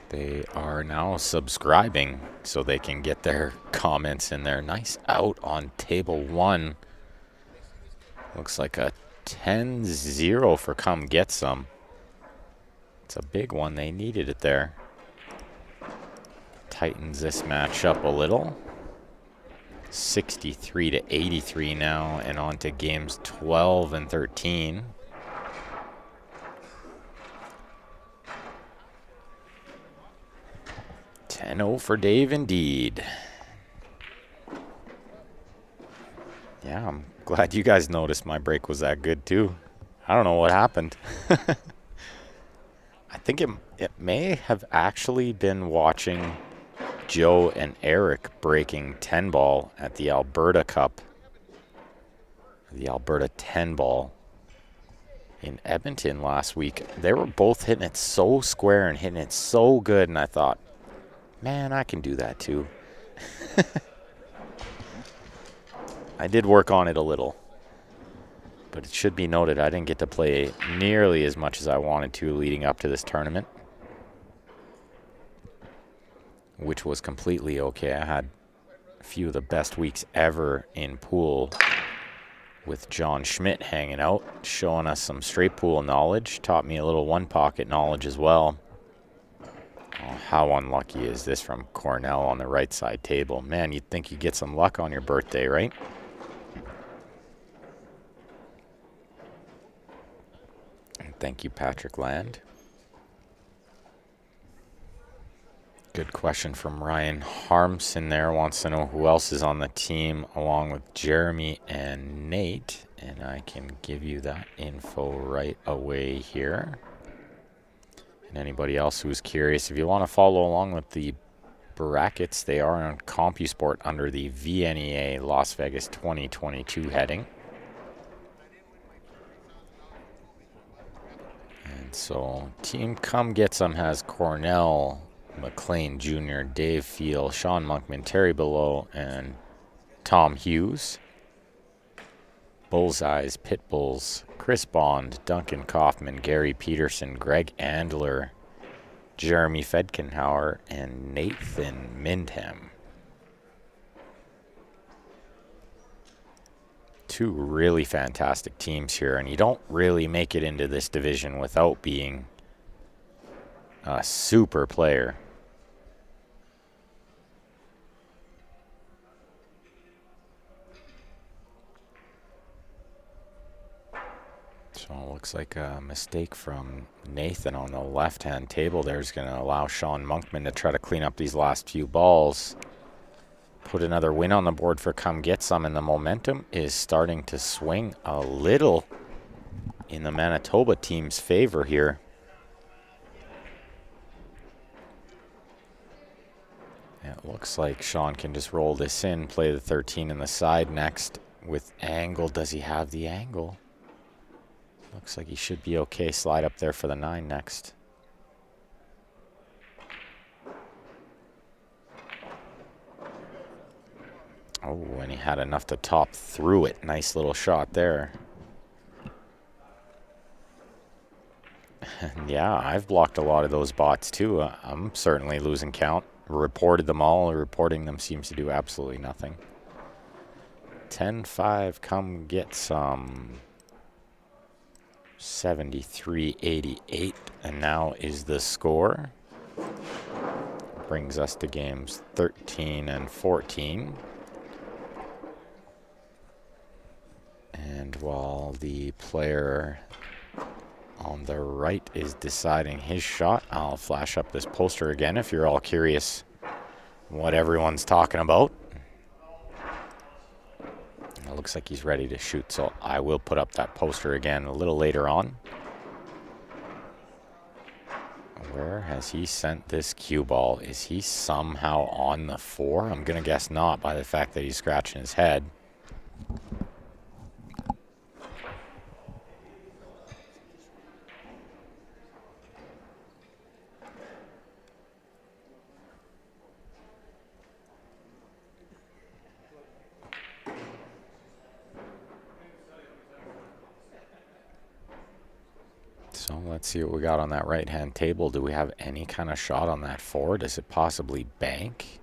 S1: They are now subscribing so they can get their comments in there. Nice out on table 1. Looks like a 10-0 for Come Get Some. It's a big one. They needed it there. Tightens this match up a little. 63 to 83 now, and on to games 12 and 13. $10-0 for Dave indeed. Yeah, I'm glad you guys noticed my break was that good too. I don't know what happened. I think it may have actually been watching Joe and Eric breaking 10-ball at the Alberta Cup. The Alberta 10-ball in Edmonton last week. They were both hitting it so square and hitting it so good, and I thought, man, I can do that too. I did work on it a little. But it should be noted I didn't get to play nearly as much as I wanted to leading up to this tournament. Which was completely okay. I had a few of the best weeks ever in pool with John Schmidt hanging out, showing us some straight pool knowledge. Taught me a little one-pocket knowledge as well. Oh, how unlucky is this from Cornell on the right side table? Man, you'd think you'd get some luck on your birthday, right? And thank you, Patrick Land. Good question from Ryan Harmson there. Wants to know who else is on the team along with Jeremy and Nate. And I can give you that info right away here. And anybody else who's curious, if you want to follow along with the brackets, they are on CompuSport under the Vnea Las Vegas 2022 heading. And so Team Come Get Some has Cornell, McLean Jr., Dave Field, Sean Monkman, Terry Below, and Tom Hughes. Bullseyes, Pitbulls, Chris Bond, Duncan Kaufman, Gary Peterson, Greg Andler, Jeremy Fedkenhauer, and Nathan Mindham. Two really fantastic teams here, and you don't really make it into this division without being a super player. So it looks like a mistake from Nathan on the left-hand table there is going to allow Sean Monkman to try to clean up these last few balls. Put another win on the board for Come Get Some, and the momentum is starting to swing a little in the Manitoba team's favor here. It looks like Sean can just roll this in, play the 13 in the side next with angle. Does he have the angle? Looks like he should be okay. Slide up there for the 9 next. Oh, and he had enough to top through it. Nice little shot there. And yeah, I've blocked a lot of those bots too. I'm certainly losing count. Reported them all. Reporting them seems to do absolutely nothing. 10-5, Come Get Some. 73-88, and now is the score. Brings us to games 13 and 14. And while the player on the right is deciding his shot, I'll flash up this poster again if you're all curious what everyone's talking about. It looks like he's ready to shoot, so I will put up that poster again a little later on. Where has he sent this cue ball? Is he somehow on the 4? I'm going to guess not by the fact that he's scratching his head. So let's see what we got on that right-hand table. Do we have any kind of shot on that 4? Does it possibly bank?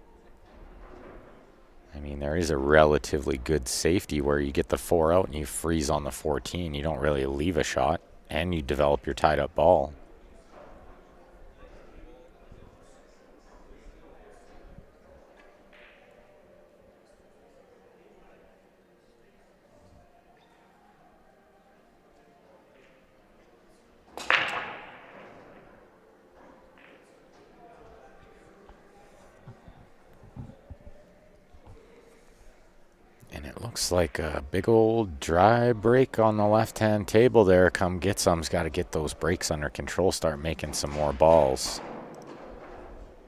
S1: I mean, there is a relatively good safety where you get the 4 out and you freeze on the 14. You don't really leave a shot, and you develop your tied-up ball. Looks like a big old dry break on the left-hand table there. Come Get Some's got to get those breaks under control, start making some more balls.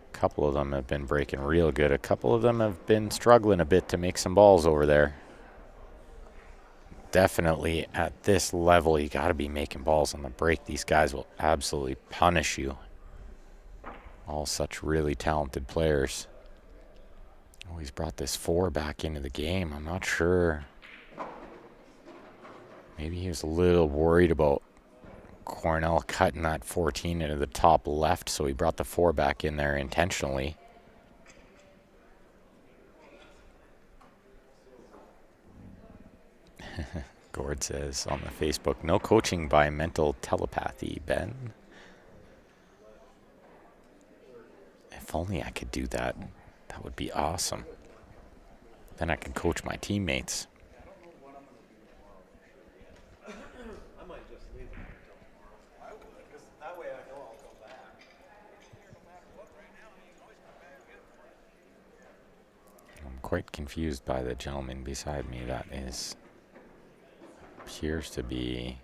S1: A couple of them have been breaking real good. A couple of them have been struggling a bit to make some balls over there. Definitely at this level, you got to be making balls on the break. These guys will absolutely punish you. All such really talented players. Oh, he's brought this 4 back into the game. I'm not sure. Maybe he was a little worried about Cornell cutting that 14 into the top left, so he brought the 4 back in there intentionally. Gord says on the Facebook, no coaching by mental telepathy, Ben. If only I could do that. That would be awesome. Then I could coach my teammates. I'm quite confused by the gentleman beside me. That appears to be,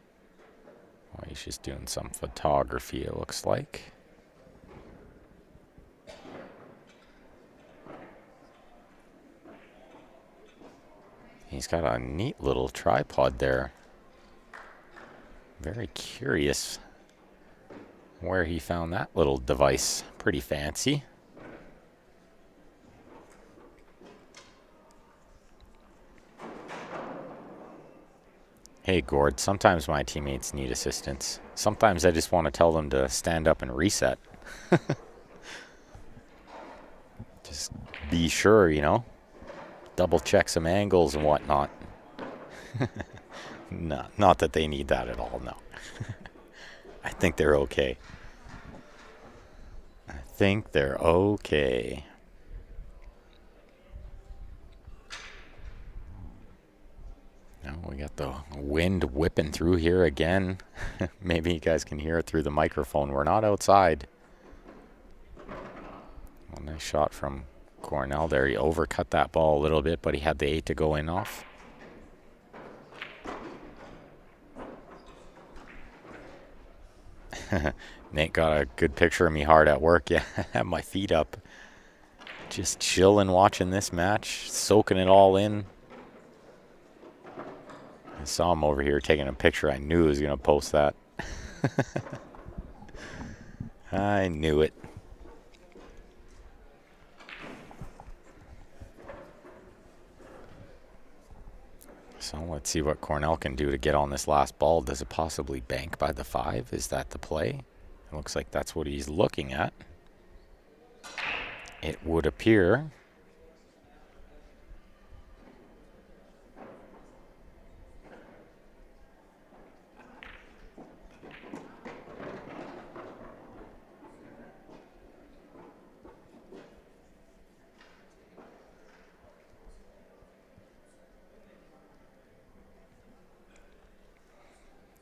S1: well, he's just doing some photography, it looks like. He's got a neat little tripod there. Very curious where he found that little device. Pretty fancy. Hey, Gord, sometimes my teammates need assistance. Sometimes I just want to tell them to stand up and reset. Just be sure, you know. Double check some angles and whatnot. No, not that they need that at all, no. I think they're okay. I think they're okay. Now we got the wind whipping through here again. Maybe you guys can hear it through the microphone. We're not outside. Well, nice shot from Cornell there. He overcut that ball a little bit, but he had the 8 to go in off. Nate got a good picture of me hard at work. Yeah, I have my feet up. Just chilling, watching this match, soaking it all in. I saw him over here taking a picture. I knew he was going to post that. I knew it. So let's see what Cornell can do to get on this last ball. Does it possibly bank by the 5? Is that the play? It looks like that's what he's looking at. It would appear.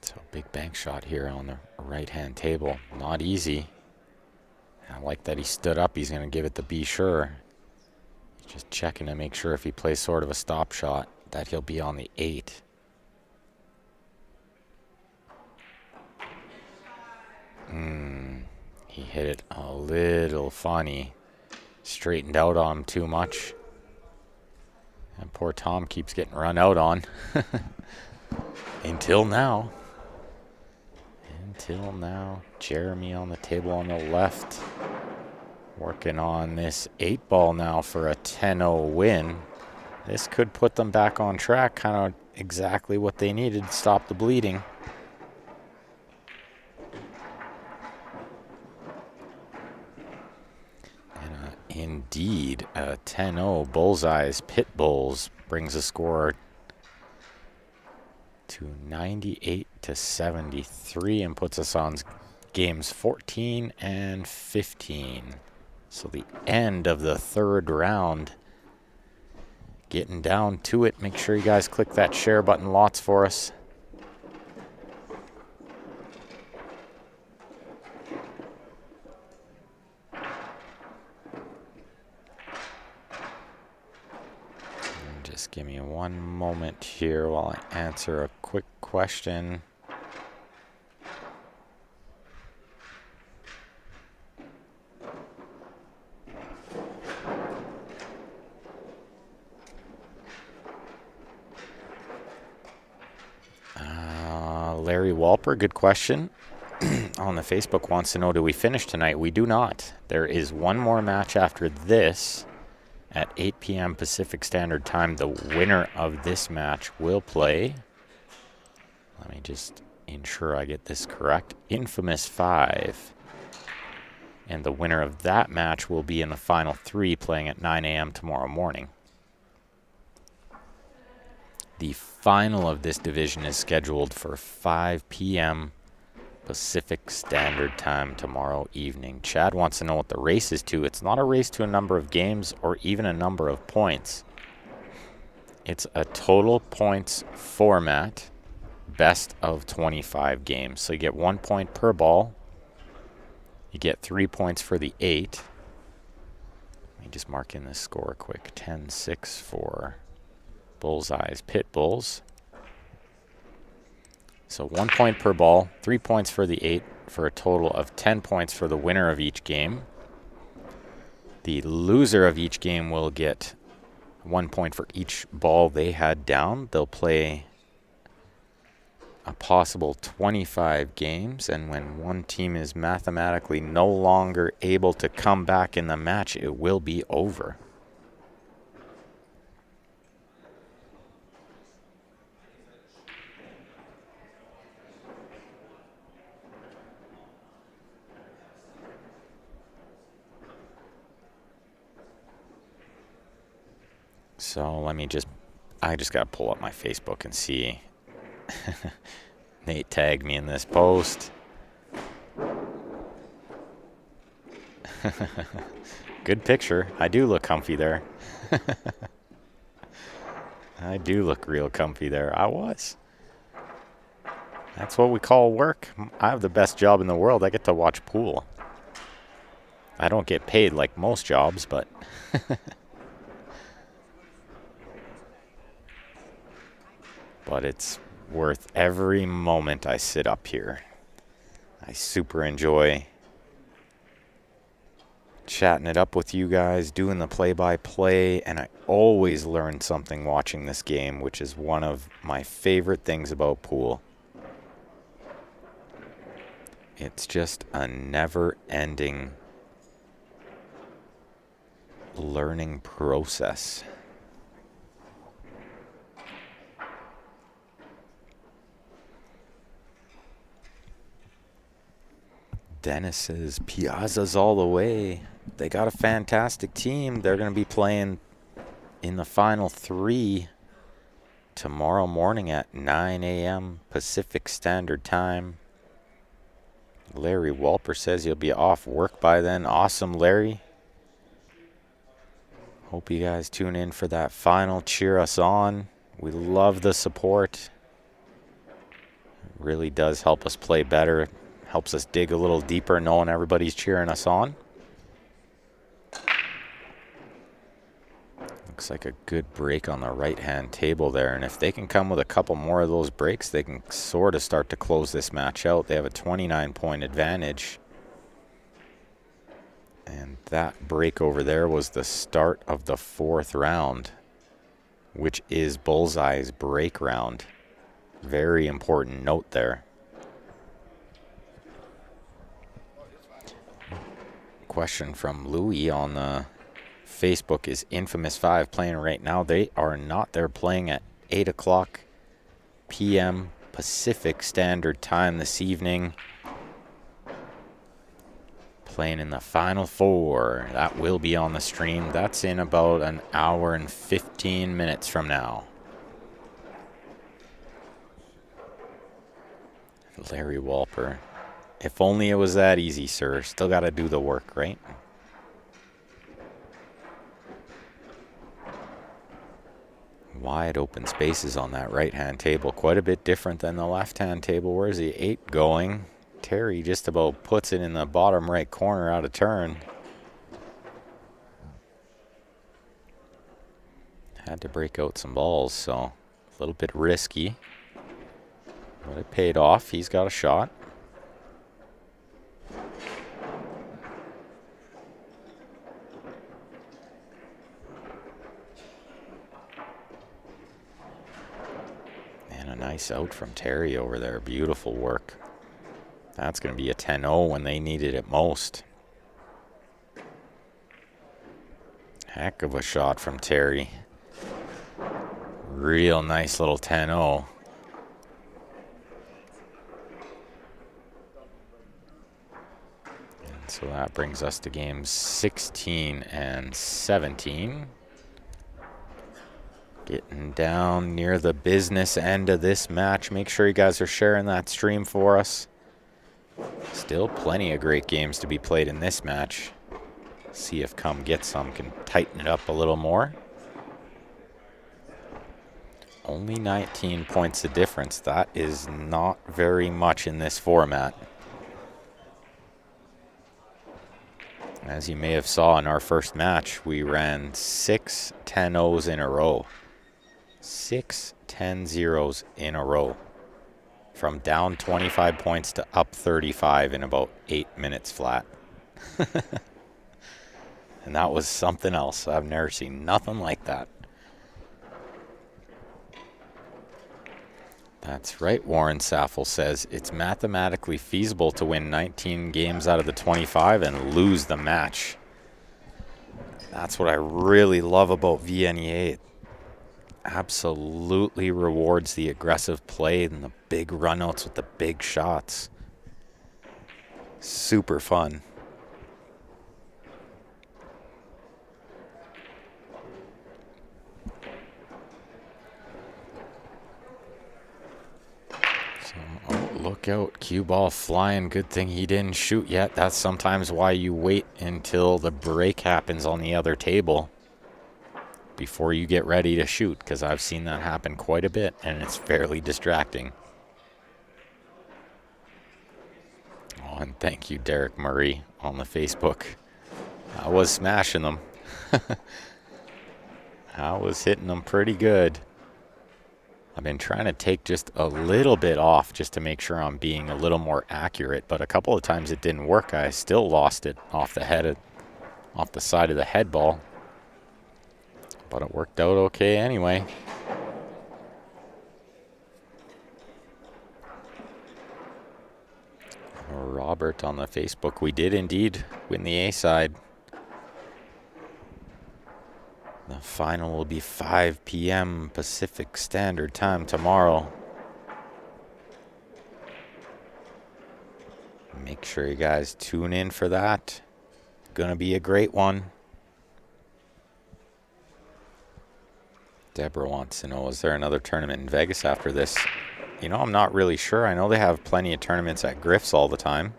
S1: So big bank shot here on the right-hand table. Not easy. I like that he stood up. He's going to give it the be sure. He's just checking to make sure if he plays sort of a stop shot that he'll be on the 8. He hit it a little funny. Straightened out on him too much. And poor Tom keeps getting run out on. Until now. Until now. Jeremy on the table on the left. Working on this 8 ball now for a 10-0 win. This could put them back on track. Kind of exactly what they needed to stop the bleeding. Indeed, a 10-0 Bullseyes Pit Bulls brings the score to 98-73 and puts us on games 14 and 15. So the end of the 3rd round. Getting down to it. Make sure you guys click that share button lots for us. Just give me one moment here while I answer a quick question. Larry Walper, good question. On the Facebook wants to know, do we finish tonight? We do not. There is one more match after this. At 8 p.m. Pacific Standard Time, the winner of this match will play. Let me just ensure I get this correct. Infamous 5. And the winner of that match will be in the final 3 playing at 9 a.m. tomorrow morning. The final of this division is scheduled for 5 p.m. Pacific Standard Time tomorrow evening. Chad wants to know what the race is to. It's not a race to a number of games or even a number of points. It's a total points format, best of 25 games. So you get 1 point per ball. You get 3 points for the 8. Let me just mark in this score quick. 10-6 for Bullseye's Pit Bulls. So 1 point per ball, 3 points for the 8, for a total of 10 points for the winner of each game. The loser of each game will get 1 point for each ball they had down. They'll play a possible 25 games, and when one team is mathematically no longer able to come back in the match, it will be over. So I just gotta pull up my Facebook and see. Nate tagged me in this post. Good picture. I do look comfy there. I do look real comfy there. I was. That's what we call work. I have the best job in the world. I get to watch pool. I don't get paid like most jobs, but but it's worth every moment I sit up here. I super enjoy chatting it up with you guys, doing the play-by-play, and I always learn something watching this game, which is one of my favorite things about pool. It's just a never-ending learning process. Dennis says, Piazza's all the way. They got a fantastic team. They're going to be playing in the final 3 tomorrow morning at 9 a.m. Pacific Standard Time. Larry Walper says he'll be off work by then. Awesome, Larry. Hope you guys tune in for that final. Cheer us on. We love the support. It really does help us play better. Helps us dig a little deeper knowing everybody's cheering us on. Looks like a good break on the right-hand table there. And if they can come with a couple more of those breaks, they can sort of start to close this match out. They have a 29-point advantage. And that break over there was the start of the 4th round, which is Bullseye's break round. Very important note there. Question from Louis on the Facebook, is Infamous 5 playing right now? They are not. They're playing at 8 o'clock p.m. Pacific Standard Time this evening. Playing in the Final 4. That will be on the stream. That's in about an hour and 15 minutes from now. Larry Walper. If only it was that easy, sir. Still got to do the work, right? Wide open spaces on that right-hand table. Quite a bit different than the left-hand table. Where's the 8 going? Terry just about puts it in the bottom right corner out of turn. Had to break out some balls, so a little bit risky. But it paid off. He's got a shot. And a nice out from Terry over there. Beautiful work. That's going to be a 10-0 when they needed it most. Heck of a shot from Terry. Real nice little 10-0. And so that brings us to games 16 and 17. Getting down near the business end of this match. Make sure you guys are sharing that stream for us. Still plenty of great games to be played in this match. See if Come Get Some can tighten it up a little more. Only 19 points of difference. That is not very much in this format. As you may have saw in our first match, we ran 6 10-0s in a row. 6 10-0s in a row. From down 25 points to up 35 in about 8 minutes flat. And that was something else. I've never seen nothing like that. That's right, Warren Saffel says. It's mathematically feasible to win 19 games out of the 25 and lose the match. That's what I really love about Vnea. It absolutely rewards the aggressive play and the big runouts with the big shots. Super fun. Oh, look out. Cue ball flying. Good thing he didn't shoot yet. That's sometimes why you wait until the break happens on the other table before you get ready to shoot, because I've seen that happen quite a bit, and it's fairly distracting. Oh, and thank you, Derek Murray, on the Facebook. I was smashing them. I was hitting them pretty good. I've been trying to take just a little bit off just to make sure I'm being a little more accurate, but a couple of times it didn't work. I still lost it off the side of the head ball. But it worked out okay anyway. Robert on the Facebook, we did indeed win the A side. The final will be 5 p.m. Pacific Standard Time tomorrow. Make sure you guys tune in for that. Gonna be a great one. Deborah wants to know, is there another tournament in Vegas after this? You know, I'm not really sure. I know they have plenty of tournaments at Griff's all the time.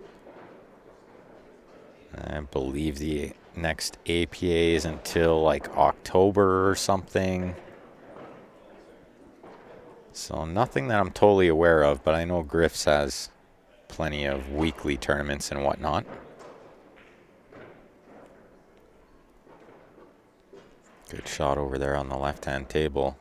S1: I believe the next APA is until like October or something. So nothing that I'm totally aware of, but I know Griff's has plenty of weekly tournaments and whatnot. Good shot over there on the left-hand table.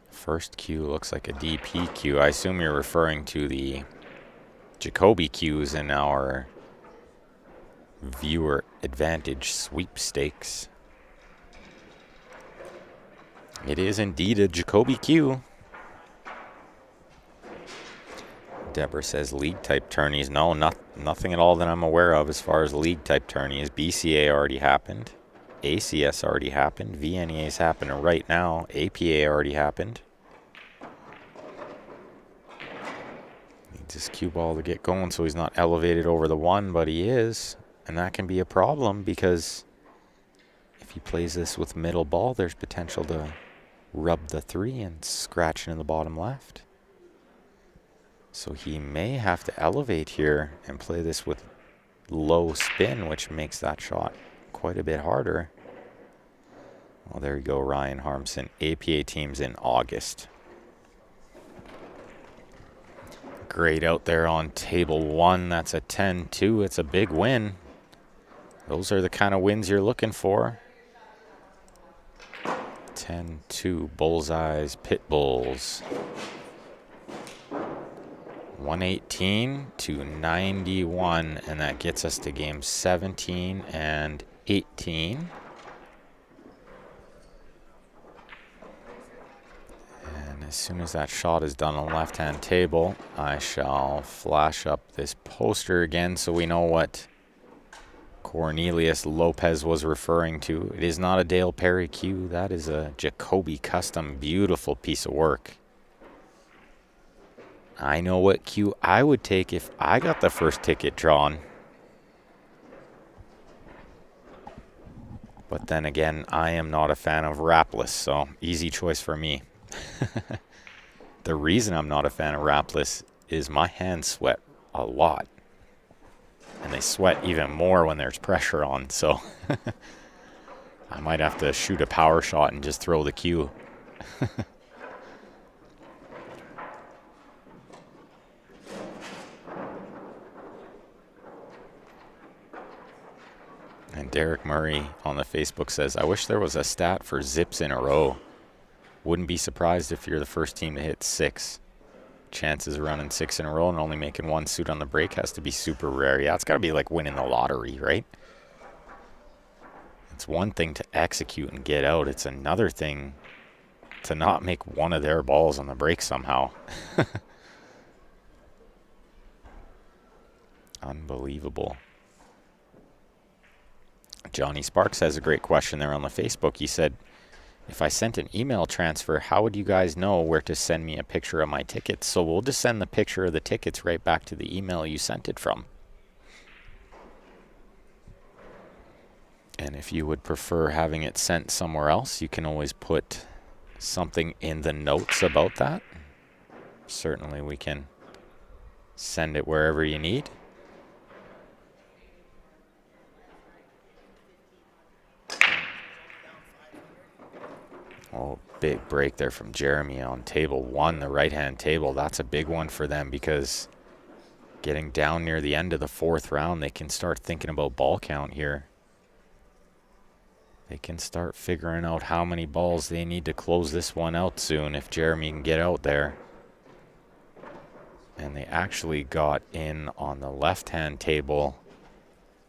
S1: First cue looks like a DP cue. I assume you're referring to the Jacoby cues in our viewer advantage sweepstakes. It is indeed a Jacoby cue. Deborah says league type tourneys. No, nothing at all that I'm aware of as far as league type tourneys. BCA already happened. ACS already happened. VNEA's happening right now. APA already happened. Needs his cue ball to get going so he's not elevated over the one, but he is. And that can be a problem because if he plays this with middle ball, there's potential to rub the 3 and scratch into the bottom left. So he may have to elevate here and play this with low spin, which makes that shot quite a bit harder. Well, there you go, Ryan Harmson. APA teams in August. Great out there on table 1. That's a 10-2. It's a big win. Those are the kind of wins you're looking for. 10-2, Bullseyes, Pit Bulls. 118 to 91, and that gets us to game 17 and 18. And as soon as that shot is done on the left-hand table, I shall flash up this poster again so we know what Cornelius Lopez was referring to. It is not a Dale Perry cue. That is a Jacoby custom. Beautiful piece of work. I know what cue I would take if I got the first ticket drawn. But then again, I am not a fan of Rapless, so easy choice for me. The reason I'm not a fan of Rapless is my hands sweat a lot. And they sweat even more when there's pressure on, so I might have to shoot a power shot and just throw the cue. And Derek Murray on the Facebook says, I wish there was a stat for zips in a row. Wouldn't be surprised if you're the first team to hit 6. Chances of running 6 in a row and only making 1 suit on the break has to be super rare. Yeah, it's got to be like winning the lottery, right? It's one thing to execute and get out. It's another thing to not make one of their balls on the break somehow. Unbelievable. Johnny Sparks has a great question there on the Facebook. He said, if I sent an email transfer, how would you guys know where to send me a picture of my tickets? So we'll just send the picture of the tickets right back to the email you sent it from. And if you would prefer having it sent somewhere else, you can always put something in the notes about that. Certainly we can send it wherever you need. Oh, big break there from Jeremy on table 1, the right-hand table. That's a big one for them because getting down near the end of the 4th round, they can start thinking about ball count here. They can start figuring out how many balls they need to close this one out soon if Jeremy can get out there. And they actually got in on the left-hand table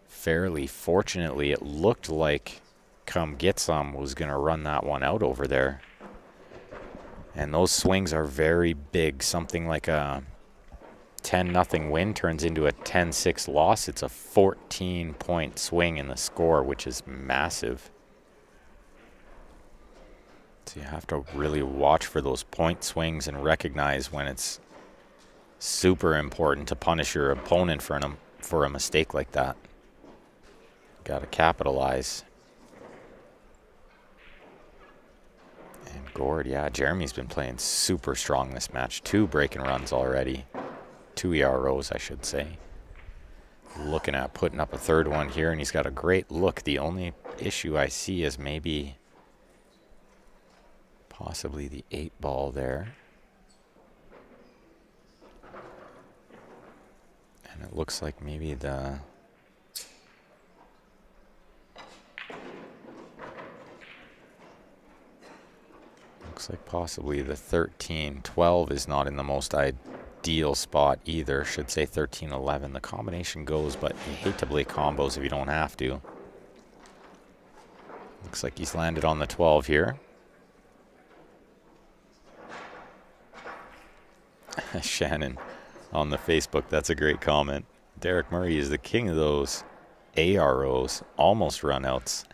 S1: fairly fortunately. It looked like Come Get Some was going to run that one out over there. And those swings are very big. Something like a 10-0 win turns into a 10-6 loss. It's a 14-point swing in the score, which is massive. So you have to really watch for those point swings and recognize when it's super important to punish your opponent for a mistake like that. Got to capitalize. And Gord, yeah, Jeremy's been playing super strong this match. 2 breaking runs already. 2 EROs, I should say. Looking at putting up a 3rd one here, and he's got a great look. The only issue I see is maybe possibly the 8 ball there. And it looks like maybe the... Looks like possibly the 13. 12 is not in the most ideal spot either. Should say 13, 11. The combination goes, but you hate to play combos if you don't have to. Looks like he's landed on the 12 here. Shannon on the Facebook, that's a great comment. Derek Murray is the king of those AROs, almost runouts.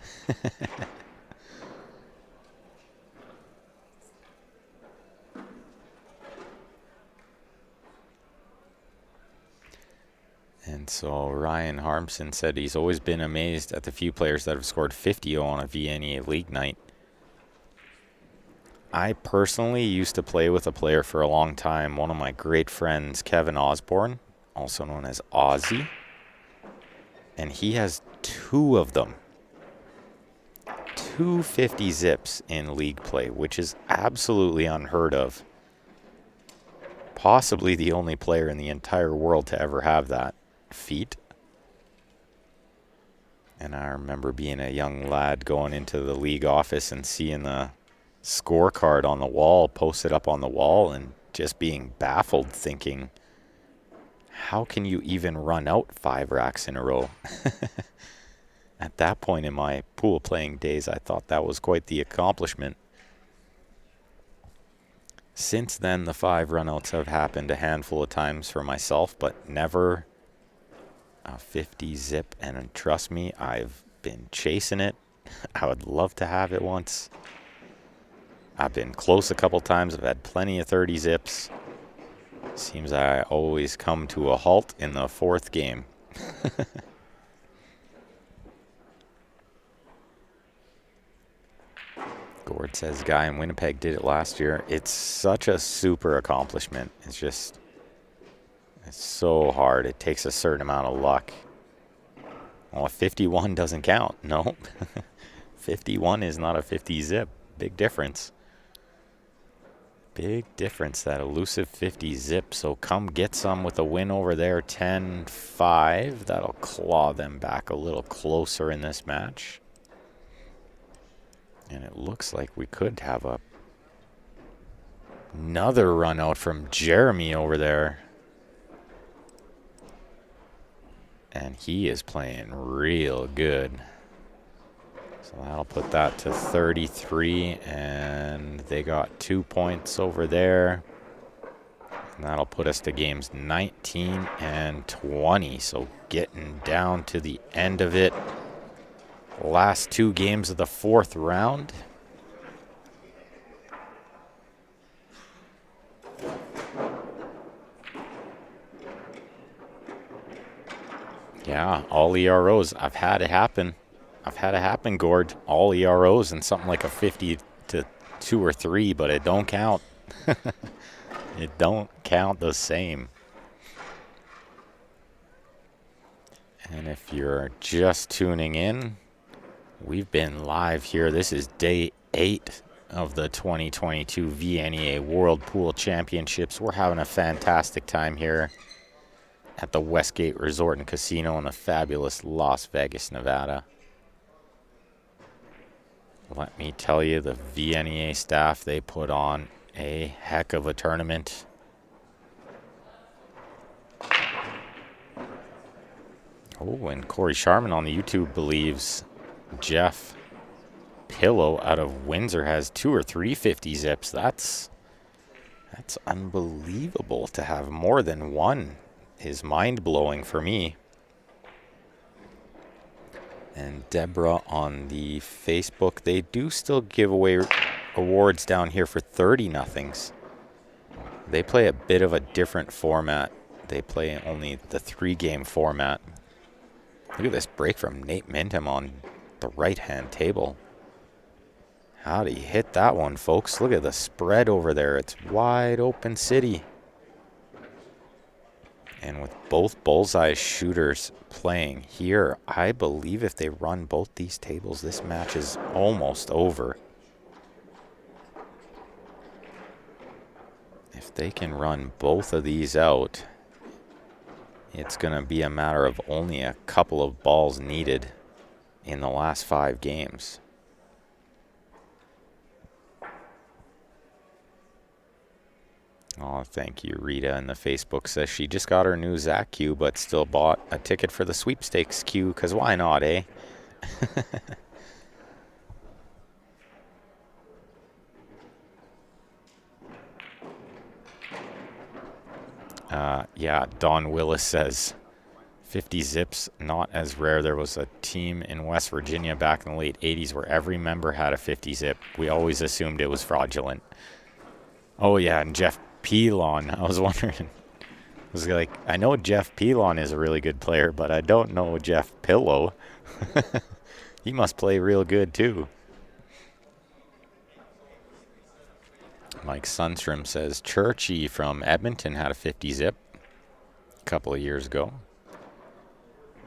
S1: And so Ryan Harmson said he's always been amazed at the few players that have scored 50 on a VNEA League night. I personally used to play with a player for a long time, one of my great friends, Kevin Osborne, also known as Ozzy. And he has 2 of them. 250 zips in league play, which is absolutely unheard of. Possibly the only player in the entire world to ever have that feat. And I remember being a young lad going into the league office and seeing the scorecard on the wall, posted up on the wall, and just being baffled, thinking, how can you even run out 5 racks in a row? At that point in my pool playing days, I thought that was quite the accomplishment. Since then, the 5 runouts have happened a handful of times for myself, but never a 50 zip. And trust me, I've been chasing it. I would love to have it once. I've been close a couple times. I've had plenty of 30 zips. Seems I always come to a halt in the fourth game. Gord says, guy in Winnipeg did it last year. It's such a super accomplishment. It's so hard. It takes a certain amount of luck. Well, 51 doesn't count. No. 51 is not a 50 zip. Big difference. Big difference, that elusive 50 zip. So come get some with a win over there, 10-5. That'll claw them back a little closer in this match. And it looks like we could have another run out from Jeremy over there. And he is playing real good. So that'll put that to 33, and they got 2 points over there. And that'll put us to games 19 and 20. So getting down to the end of it. Last 2 games of the 4th round. Yeah, all EROs. I've had it happen. Gord. All EROs and something like a 50 to 2 or 3, but it don't count. It don't count the same. And if you're just tuning in, we've been live here. This is day 8 of the 2022 Vnea World Pool Championships. We're having a fantastic time here at the Westgate Resort and Casino in the fabulous Las Vegas, Nevada. Let me tell you, the Vnea staff, they put on a heck of a tournament. Oh, and Corey Sharman on the YouTube believes Jeff Pillow out of Windsor has 2 or 3 50 zips. That's unbelievable. To have more than one is mind-blowing for me. And Deborah on the Facebook, they do still give away awards down here for 30-nothings. They play a bit of a different format. They play only the 3-game format. Look at this break from Nate Mintum on the right-hand table. How do you hit that one, folks? Look at the spread over there. It's wide open city. And with both bullseye shooters playing here, I believe if they run both these tables, this match is almost over. If they can run both of these out, it's going to be a matter of only a couple of balls needed in the last 5 games. Oh, thank you. Rita in the Facebook says she just got her new Zach queue, but still bought a ticket for the sweepstakes queue, because why not, eh? Yeah, Don Willis says 50 zips, not as rare. There was a team in West Virginia back in the late 80s where every member had a 50 zip. We always assumed it was fraudulent. Oh, yeah, and Jeff Pelon. I was wondering. I was like, I know Jeff Pelon is a really good player, but I don't know Jeff Pillow. He must play real good, too. Mike Sundstrom says Churchy from Edmonton had a 50 zip a couple of years ago.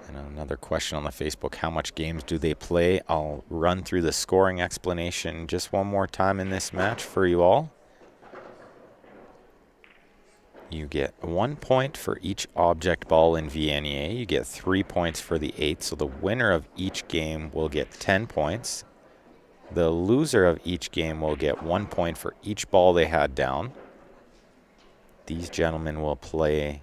S1: And another question on the Facebook, how much games do they play? I'll run through the scoring explanation just one more time in this match for you all. You get 1 point for each object ball in Vnea. You get 3 points for the 8. So the winner of each game will get 10 points. The loser of each game will get 1 point for each ball they had down. These gentlemen will play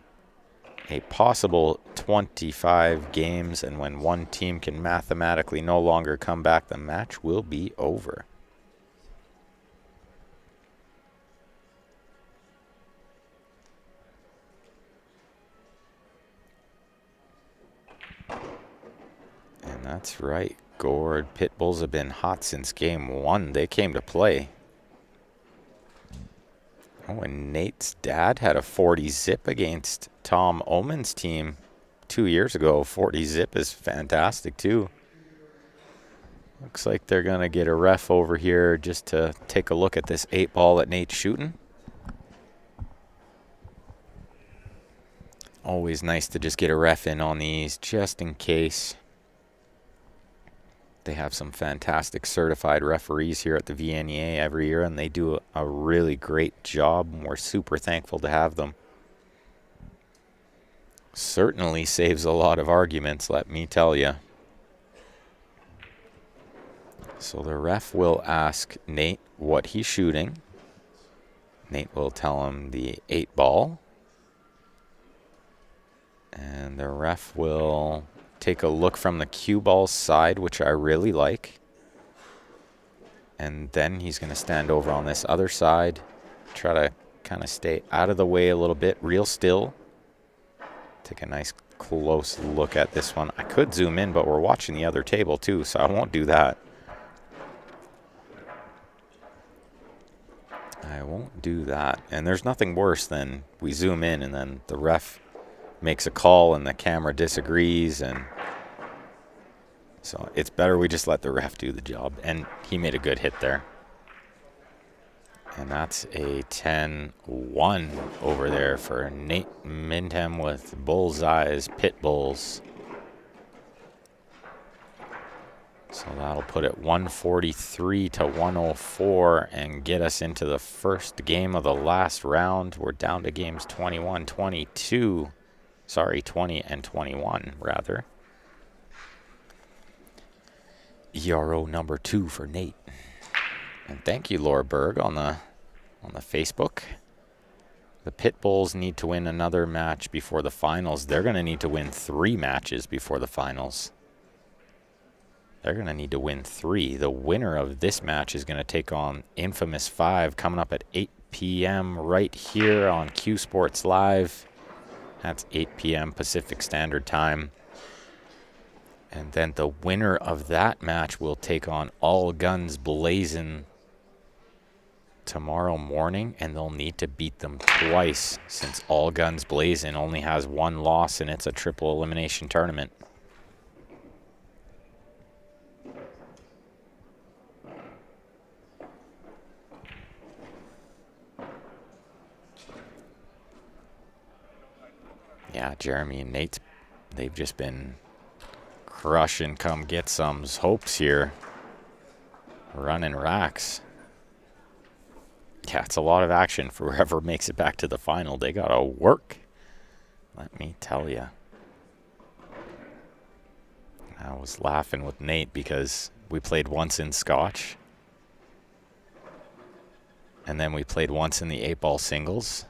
S1: a possible 25 games, and when one team can mathematically no longer come back, the match will be over. And that's right, Gord. Pitbulls have been hot since game 1. They came to play. Oh, and Nate's dad had a 40 zip against Tom Omen's team 2 years ago. 40 zip is fantastic too. Looks like they're going to get a ref over here just to take a look at this 8-ball that Nate's shooting. Always nice to just get a ref in on these just in case. They have some fantastic certified referees here at the Vnea every year, and they do a really great job, and we're super thankful to have them. Certainly saves a lot of arguments, let me tell you. So the ref will ask Nate what he's shooting. Nate will tell him the 8-ball. And the ref will take a look from the cue ball side, which I really like. And then he's going to stand over on this other side, try to kind of stay out of the way a little bit, real still. Take a nice close look at this one. I could zoom in, but we're watching the other table too, so I won't do that. I won't do that. And there's nothing worse than we zoom in and then the ref makes a call and the camera disagrees, and so it's better we just let the ref do the job. And he made a good hit there. And that's a 10-1 over there for Nate Mindham with Bullseye's Pit Bulls. So that'll put it 143 to 104 and get us into the first game of the last round. We're down to games 21, 22. Sorry, 20 and 21, rather. ERO number 2 for Nate. And thank you, Laura Berg, on the Facebook. The Pit Bulls need to win another match before the finals. They're going to need to win 3 matches before the finals. They're going to need to win 3. The winner of this match is going to take on Infamous 5 coming up at 8 p.m. right here on Q Sports Live. That's 8 p.m. Pacific Standard Time. And then the winner of that match will take on All Guns Blazin' tomorrow morning, and they'll need to beat them twice since All Guns Blazin' only has 1 loss and it's a triple elimination tournament. Yeah, Jeremy and Nate, they've just been crushing come get some's hopes here. Running racks. Yeah, it's a lot of action for whoever makes it back to the final. They got to work, let me tell you. I was laughing with Nate because we played once in Scotch. And then we played once in the 8-ball singles.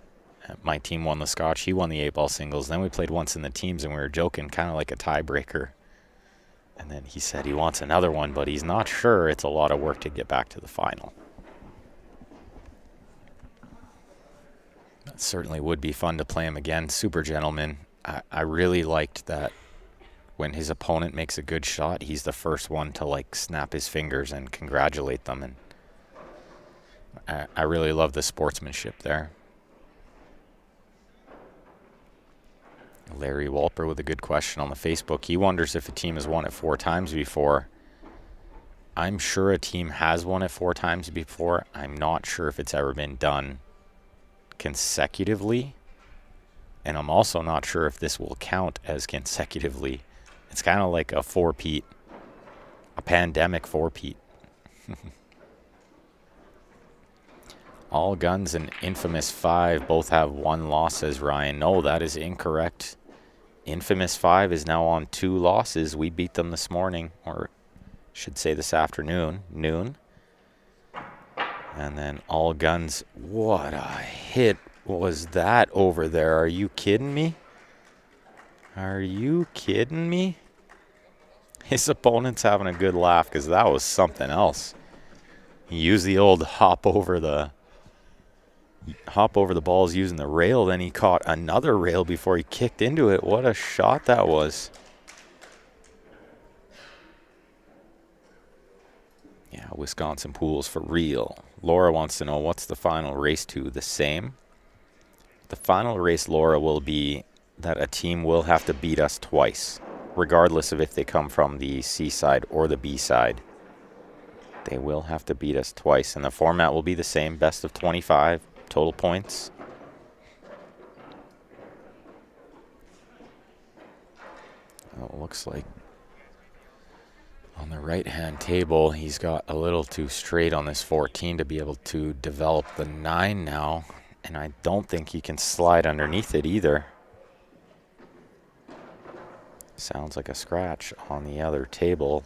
S1: My team won the Scotch, he won the 8-ball singles. Then we played once in the teams, and we were joking, kind of like a tiebreaker. And then he said he wants another one, but he's not sure. It's a lot of work to get back to the final. That certainly would be fun to play him again. Super gentleman. I really liked that when his opponent makes a good shot, he's the first one to like snap his fingers and congratulate them. And I really love the sportsmanship there. Larry Walper with a good question on the Facebook. He wonders if a team has won it 4 times before. I'm sure a team has won it 4 times before. I'm not sure if it's ever been done consecutively. And I'm also not sure if this will count as consecutively. It's kind of like a 4-peat, a pandemic 4-peat. All Guns and Infamous 5 both have 1 loss, says Ryan. No, that is incorrect. Infamous 5 is now on 2 losses. We beat them this morning, or should say this afternoon, noon. And then All Guns, what a hit was that over there? Are you kidding me? Are you kidding me? His opponent's having a good laugh because that was something else. He used the old hop over the balls using the rail, then he caught another rail before he kicked into it. What a shot that was. Yeah, Wisconsin pools for real. Laura wants to know, what's the final race to? The same. The final race, Laura, will be that a team will have to beat us twice, regardless of if they come from the C side or the B side. They will have to beat us twice, and the format will be the same, best of 25 total points. Well, it looks like on the right-hand table, he's got a little too straight on this 14 to be able to develop the 9 now, and I don't think he can slide underneath it either. Sounds like a scratch on the other table.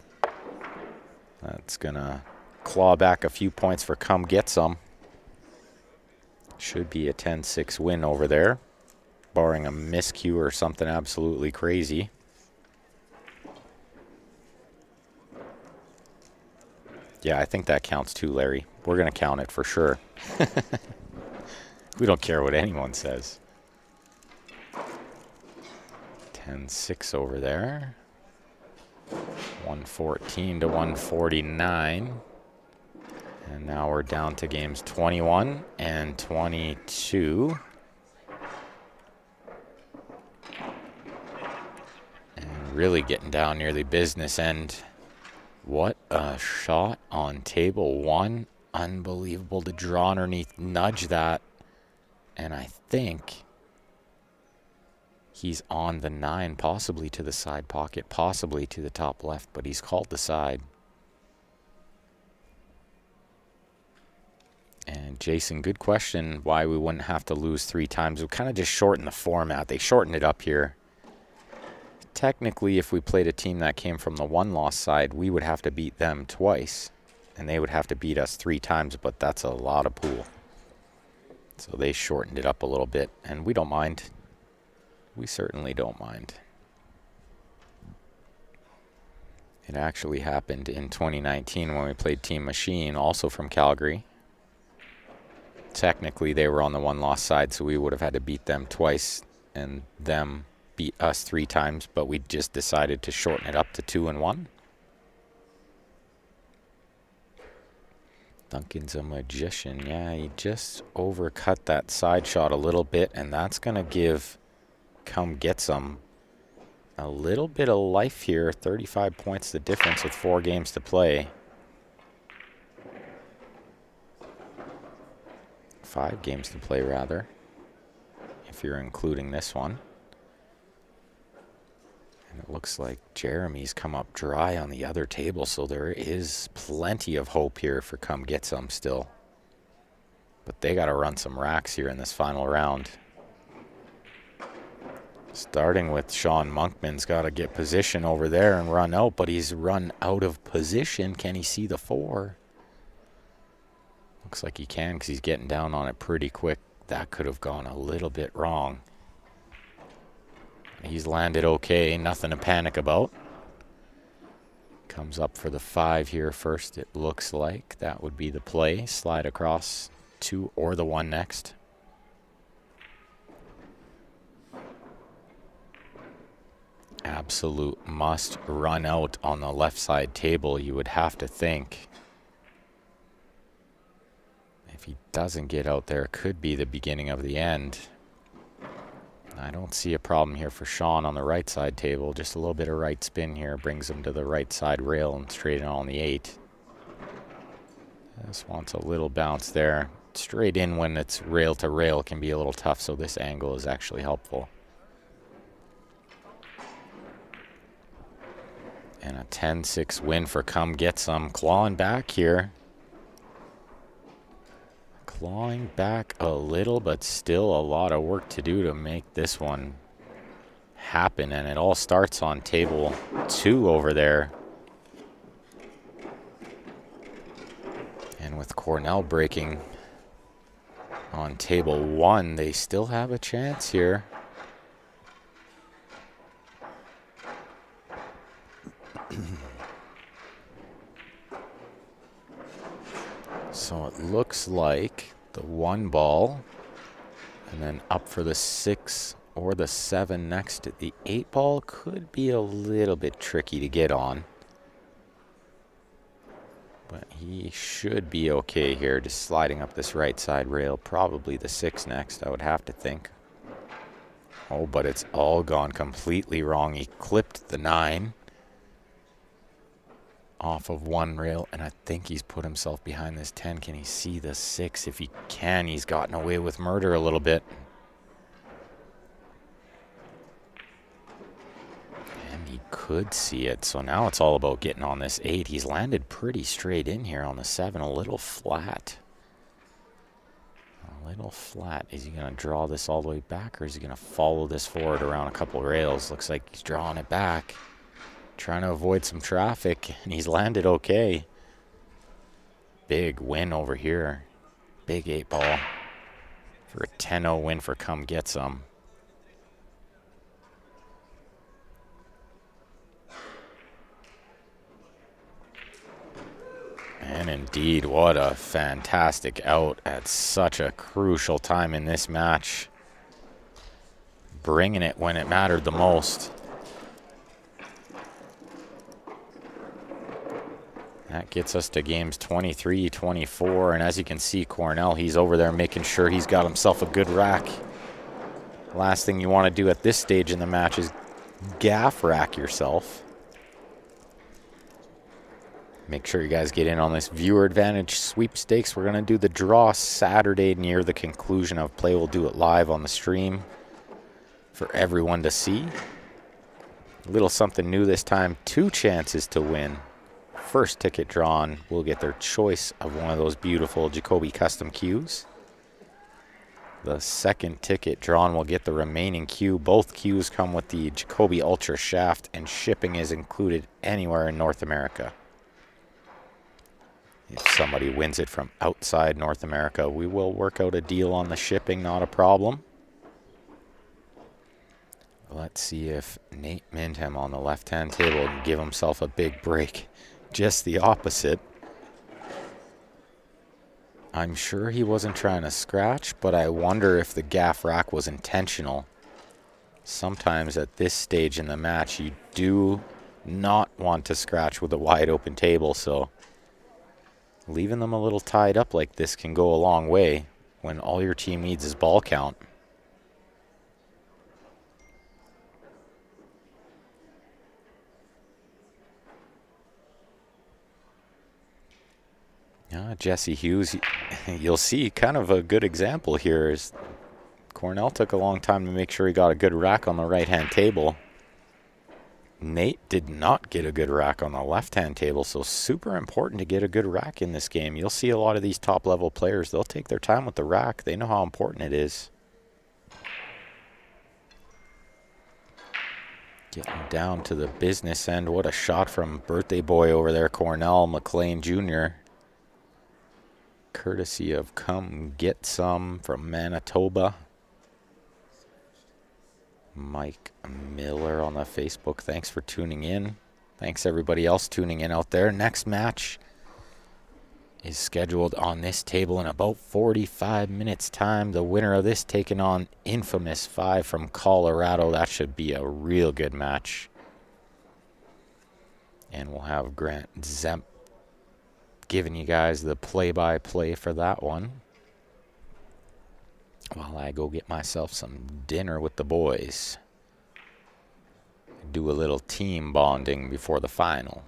S1: That's gonna claw back a few points for Come Get Some. Should be a 10-6 win over there, barring a miscue or something absolutely crazy. Yeah, I think that counts too, Larry. We're going to count it for sure. We don't care what anyone says. 10-6 over there. 114 to 149. And now we're down to games 21 and 22. And really getting down near the business end. What a shot on table 1. Unbelievable to draw underneath, nudge that. And I think he's on the 9, possibly to the side pocket, possibly to the top left, but he's called the side. And Jason, good question why we wouldn't have to lose 3 times. We kind of just shortened the format. They shortened it up here. Technically, if we played a team that came from the 1-loss side, we would have to beat them twice, and they would have to beat us 3 times, but that's a lot of pool. So they shortened it up a little bit, and we don't mind. We certainly don't mind. It actually happened in 2019 when we played Team Machine, also from Calgary. Technically, they were on the 1-loss side, so we would have had to beat them twice, and them beat us 3 times, but we just decided to shorten it up to 2 and 1. Duncan's a magician. Yeah, he just overcut that side shot a little bit, and that's going to give Come Get Some a little bit of life here. 35 points the difference with 4 games to play. 5 games to play, rather, if you're including this one. And it looks like Jeremy's come up dry on the other table, so there is plenty of hope here for Come Get Some still. But they got to run some racks here in this final round. Starting with Sean Monkman's got to get position over there and run out, but he's run out of position. Can he see the 4? Looks like he can because he's getting down on it pretty quick. That could have gone a little bit wrong. He's landed okay, nothing to panic about. Comes up for the 5 here first, it looks like. That would be the play. Slide across 2 or the 1 next. Absolute must run out on the left side table, you would have to think. If he doesn't get out there, it could be the beginning of the end. I don't see a problem here for Sean on the right side table. Just a little bit of right spin here brings him to the right side rail and straight in on the 8. This wants a little bounce there. Straight in when it's rail to rail can be a little tough, so this angle is actually helpful. And a 10-6 win for Come Get Some. Clawing back here. Clawing back a little, but still a lot of work to do to make this one happen. And it all starts on table 2 over there. And with Cornell breaking on table 1, they still have a chance here. So it looks like the 1 ball, and then up for the 6 or the 7 next. The 8 ball could be a little bit tricky to get on. But he should be okay here, just sliding up this right side rail. Probably the 6 next, I would have to think. Oh, but it's all gone completely wrong. He clipped the 9 off of one rail, and I think he's put himself behind this 10. Can he see the 6? If he can, he's gotten away with murder a little bit. And he could see it, so now it's all about getting on this 8. He's landed pretty straight in here on the 7, a little flat. A little flat. Is he going to draw this all the way back, or is he going to follow this forward around a couple rails? Looks like he's drawing it back, trying to avoid some traffic, and he's landed okay. Big win over here. Big 8 ball for a 10-0 win for Come Get Some. And indeed, what a fantastic out at such a crucial time in this match. Bringing it when it mattered the most. That gets us to games 23, 24, and as you can see, Cornell, he's over there making sure he's got himself a good rack. Last thing you want to do at this stage in the match is gaff rack yourself. Make sure you guys get in on this viewer advantage sweepstakes. We're going to do the draw Saturday near the conclusion of play. We'll do it live on the stream for everyone to see. A little something new this time. 2 chances to win. First ticket drawn will get their choice of one of those beautiful Jacoby custom cues. The second ticket drawn will get the remaining cue. Both cues come with the Jacoby Ultra shaft, and shipping is included anywhere in North America. If somebody wins it from outside North America, we will work out a deal on the shipping, not a problem. Let's see if Nate Mindham on the left-hand table can give himself a big break. Just the opposite. I'm sure he wasn't trying to scratch, but I wonder if the gaff rack was intentional. Sometimes at this stage in the match, you do not want to scratch with a wide open table, so leaving them a little tied up like this can go a long way when all your team needs is ball count. Jesse Hughes, you'll see kind of a good example here is Cornell took a long time to make sure he got a good rack on the right-hand table. Nate did not get a good rack on the left-hand table, so super important to get a good rack in this game. You'll see a lot of these top-level players, they'll take their time with the rack. They know how important it is. Getting down to the business end. What a shot from birthday boy over there, Cornell McLean Jr. Courtesy of Come Get Some from Manitoba. Mike Miller on the Facebook. Thanks for tuning in. Thanks everybody else tuning in out there. Next match is scheduled on this table in about 45 minutes time. The winner of this taking on Infamous 5 from Colorado. That should be a real good match. And we'll have Grant Zemp giving you guys the play-by-play for that one while I go get myself some dinner with the boys. Do a little team bonding before the final.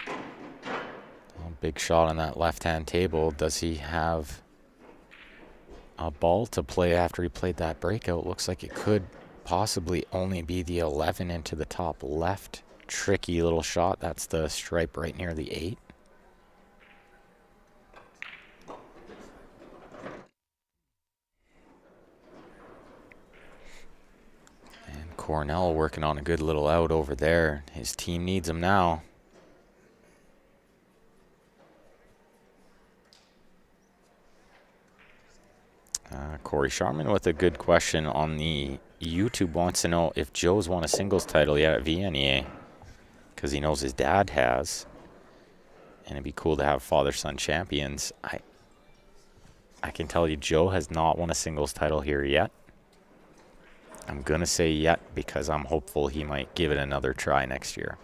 S1: Oh, big shot on that left-hand table. Does he have a ball to play after he played that breakout? Looks like it could possibly only be the 11 into the top left. Tricky little shot. That's the stripe right near the 8. Cornell working on a good little out over there. His team needs him now. Corey Sharman with a good question on the YouTube wants to know if Joe's won a singles title yet at Vnea, because he knows his dad has, and it'd be cool to have father-son champions. I can tell you Joe has not won a singles title here yet. I'm going to say yet because I'm hopeful he might give it another try next year.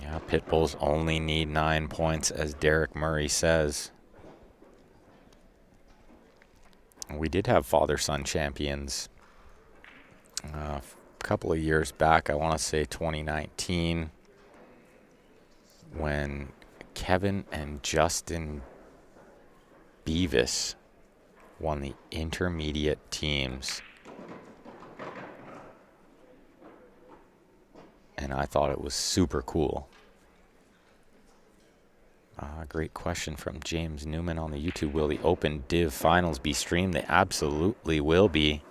S1: Yeah, pit bulls only need 9 points, as Derek Murray says. We did have father-son champions a couple of years back. I want to say 2019, when Kevin and Justin Beavis won the intermediate teams. And I thought it was super cool. Great question from James Newman on the YouTube. Will the Open Div Finals be streamed? They absolutely will be.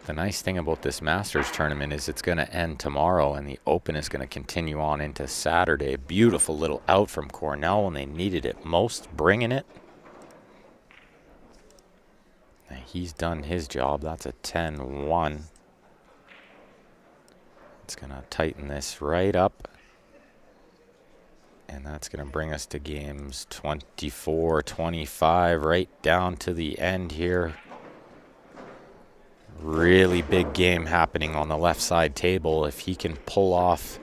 S1: The nice thing about this Masters tournament is it's going to end tomorrow, and the Open is going to continue on into Saturday. Beautiful little out from Cornell when they needed it most, bringing it. He's done his job. That's a 10-1. It's going to tighten this right up. And that's going to bring us to games 24, 25, right down to the end here. Really big game happening on the left side table. If he can pull off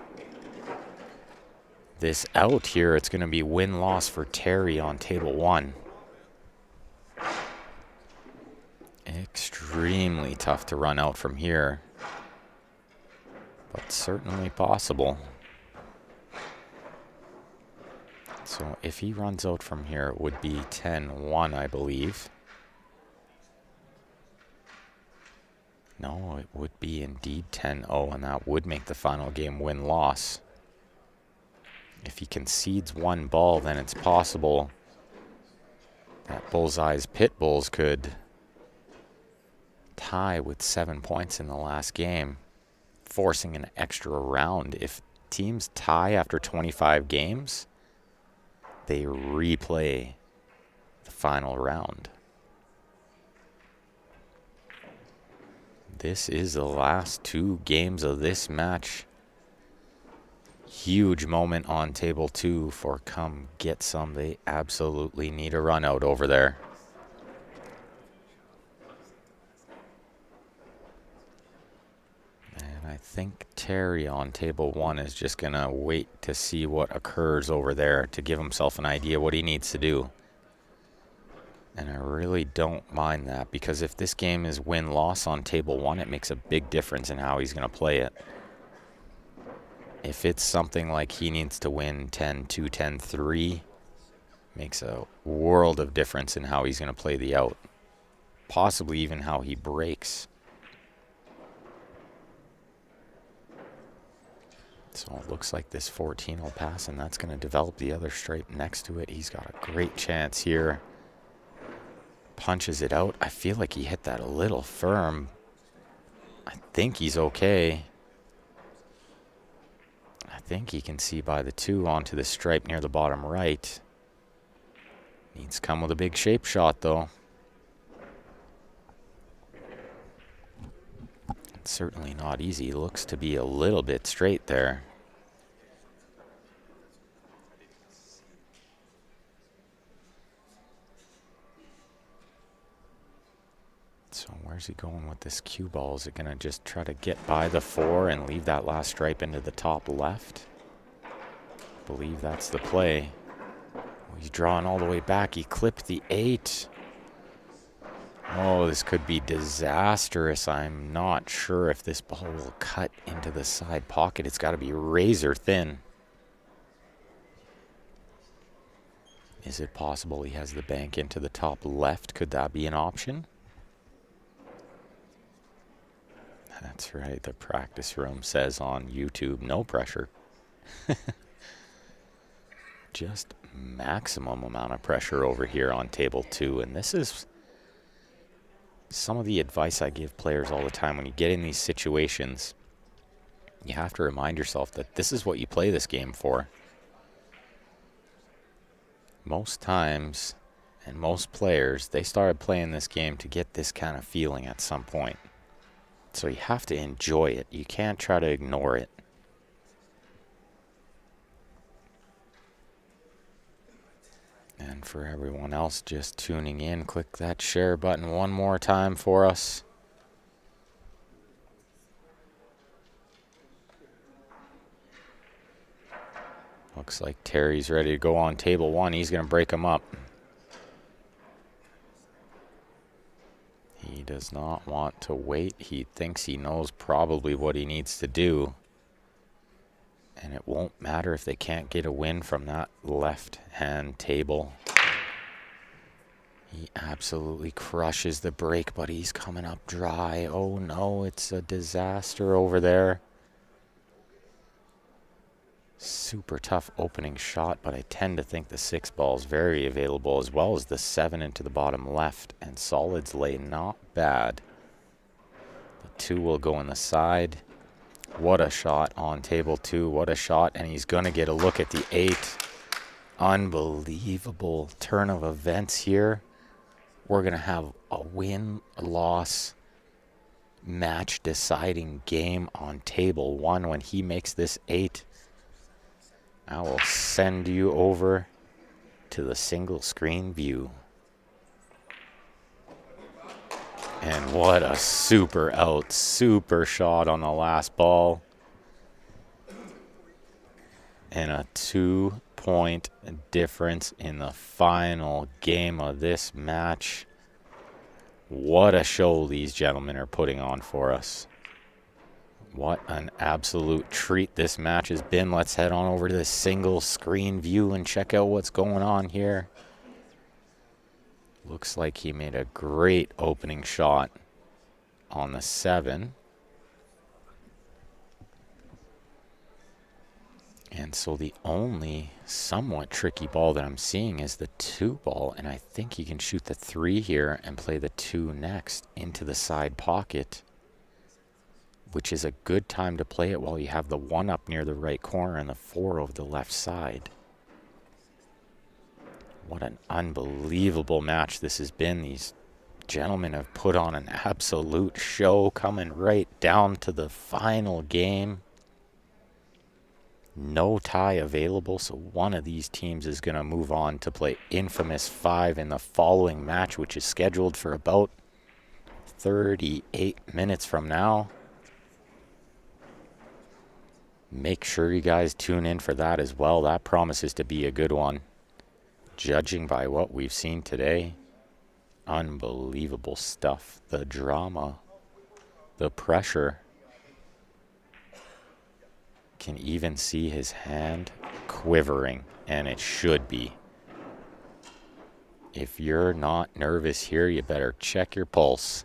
S1: this out here, it's going to be win-loss for Terry on table 1. Extremely tough to run out from here, but certainly possible. So if he runs out from here, it would be 10-1, I believe. No, it would be indeed 10-0, and that would make the final game win-loss. If he concedes one ball, then it's possible that Bullseye's Pit Bulls could tie with 7 points in the last game, forcing an extra round. If teams tie after 25 games, they replay the final round. This is the last 2 games of this match. Huge moment on table 2 for Come Get Some. They absolutely need a run out over there. And I think Terry on table 1 is just going to wait to see what occurs over there to give himself an idea what he needs to do. And I really don't mind that, because if this game is win-loss on table 1, it makes a big difference in how he's going to play it. If it's something like he needs to win 10-2, 10-3, makes a world of difference in how he's going to play the out. Possibly even how he breaks. So it looks like this 14 will pass, and that's going to develop the other stripe next to it. He's got a great chance here. Punches it out. I feel like he hit that a little firm. I think he's okay. I think he can see by the 2 onto the stripe near the bottom right. Needs to come with a big shape shot, though. It's certainly not easy. Looks to be a little bit straight there. So where's he going with this cue ball? Is it going to just try to get by the 4 and leave that last stripe into the top left? I believe that's the play. Oh, he's drawing all the way back. He clipped the 8. Oh, this could be disastrous. I'm not sure if this ball will cut into the side pocket. It's got to be razor thin. Is it possible he has the bank into the top left? Could that be an option? That's right, the practice room says on YouTube, no pressure. Just maximum amount of pressure over here on table 2. And this is some of the advice I give players all the time. When you get in these situations, you have to remind yourself that this is what you play this game for. Most times, and most players, they started playing this game to get this kind of feeling at some point. So you have to enjoy it. You can't try to ignore it. And for everyone else just tuning in, click that share button one more time for us. Looks like Terry's ready to go on table one. He's going to break him up. He does not want to wait. He thinks he knows probably what he needs to do. And it won't matter if they can't get a win from that left-hand table. He absolutely crushes the break, but he's coming up dry. Oh no, it's a disaster over there. Super tough opening shot, but I tend to think the 6 ball is very available, as well as the 7 into the bottom left, and solids lay not bad. The 2 will go in the side. What a shot on table 2. What a shot, and he's going to get a look at the 8. Unbelievable turn of events here. We're going to have a win-loss match-deciding game on table 1 when he makes this 8. I will send you over to the single screen view. And what a super shot on the last ball. And a 2-point difference in the final game of this match. What a show these gentlemen are putting on for us. What an absolute treat this match has been. Let's head on over to the single screen view and check out what's going on here. Looks like he made a great opening shot on the 7. And so the only somewhat tricky ball that I'm seeing is the 2 ball, and I think he can shoot the 3 here and play the 2 next into the side pocket, which is a good time to play it while you have the 1 up near the right corner and the 4 over the left side. What an unbelievable match this has been. These gentlemen have put on an absolute show, coming right down to the final game. No tie available, so one of these teams is going to move on to play Infamous 5 in the following match, which is scheduled for about 38 minutes from now. Make sure you guys tune in for that as well. That promises to be a good one. Judging by what we've seen today, unbelievable stuff. The drama, the pressure. Can even see his hand quivering, and it should be. If you're not nervous here, you better check your pulse.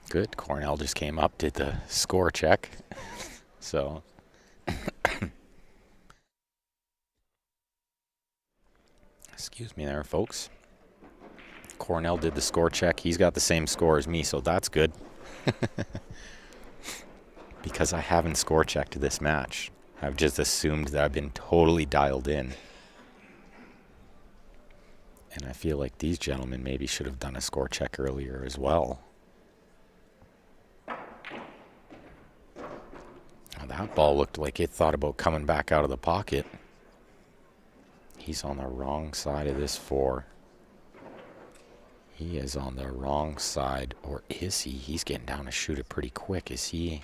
S1: Good. Cornell just came up, did the score check. So, excuse me there, folks. Cornell did the score check. He's got the same score as me, so that's good. Because I haven't score checked this match. I've just assumed that I've been totally dialed in. And I feel like these gentlemen maybe should have done a score check earlier as well. That ball looked like it thought about coming back out of the pocket. He's on the wrong side of this 4. He is on the wrong side. Or is he? He's getting down to shoot it pretty quick. Is he?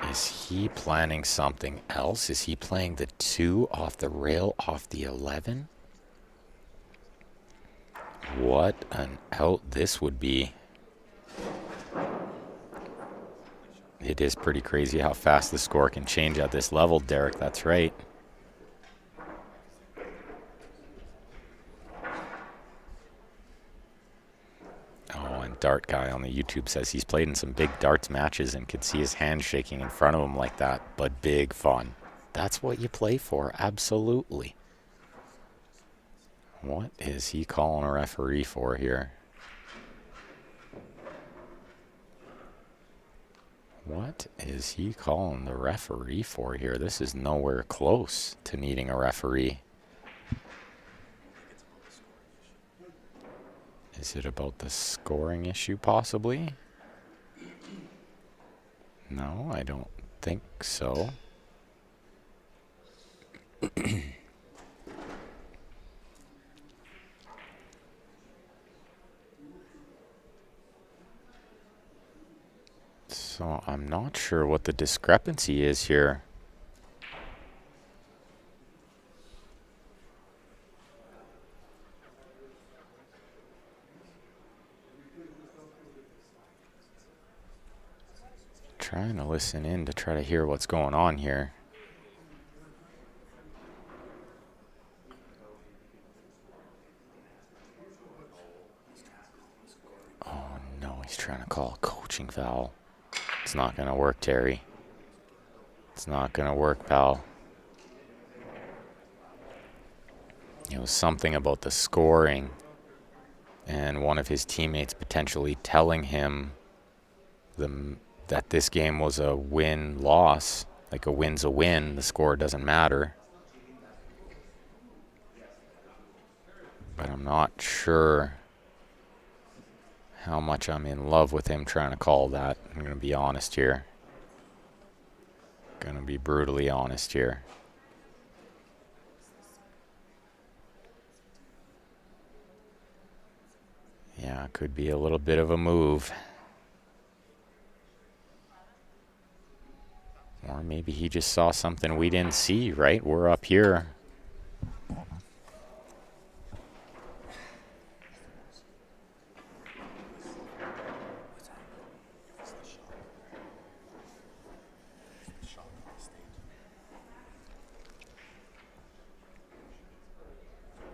S1: Is he planning something else? Is he playing the 2 off the rail off the 11? What an out this would be. It is pretty crazy how fast the score can change at this level, Derek. That's right. Oh, and Dart Guy on the YouTube says he's played in some big darts matches and could see his hand shaking in front of him like that, but big fun. That's what you play for, absolutely. What is he calling a referee for here? What is he calling the referee for here? This is nowhere close to needing a referee. Is it about the scoring issue, possibly? No, I don't think so. So I'm not sure what the discrepancy is here. Trying to listen in to try to hear what's going on here. Oh no, he's trying to call a coaching foul. It's not going to work, Terry. It's not going to work, pal. It was something about the scoring and one of his teammates potentially telling him that this game was a win-loss. Like a win's a win, the score doesn't matter. But I'm not sure how much I'm in love with him trying to call that. I'm going to be honest here. Going to be brutally honest here. Yeah, could be a little bit of a move. Or maybe he just saw something we didn't see, right? We're up here.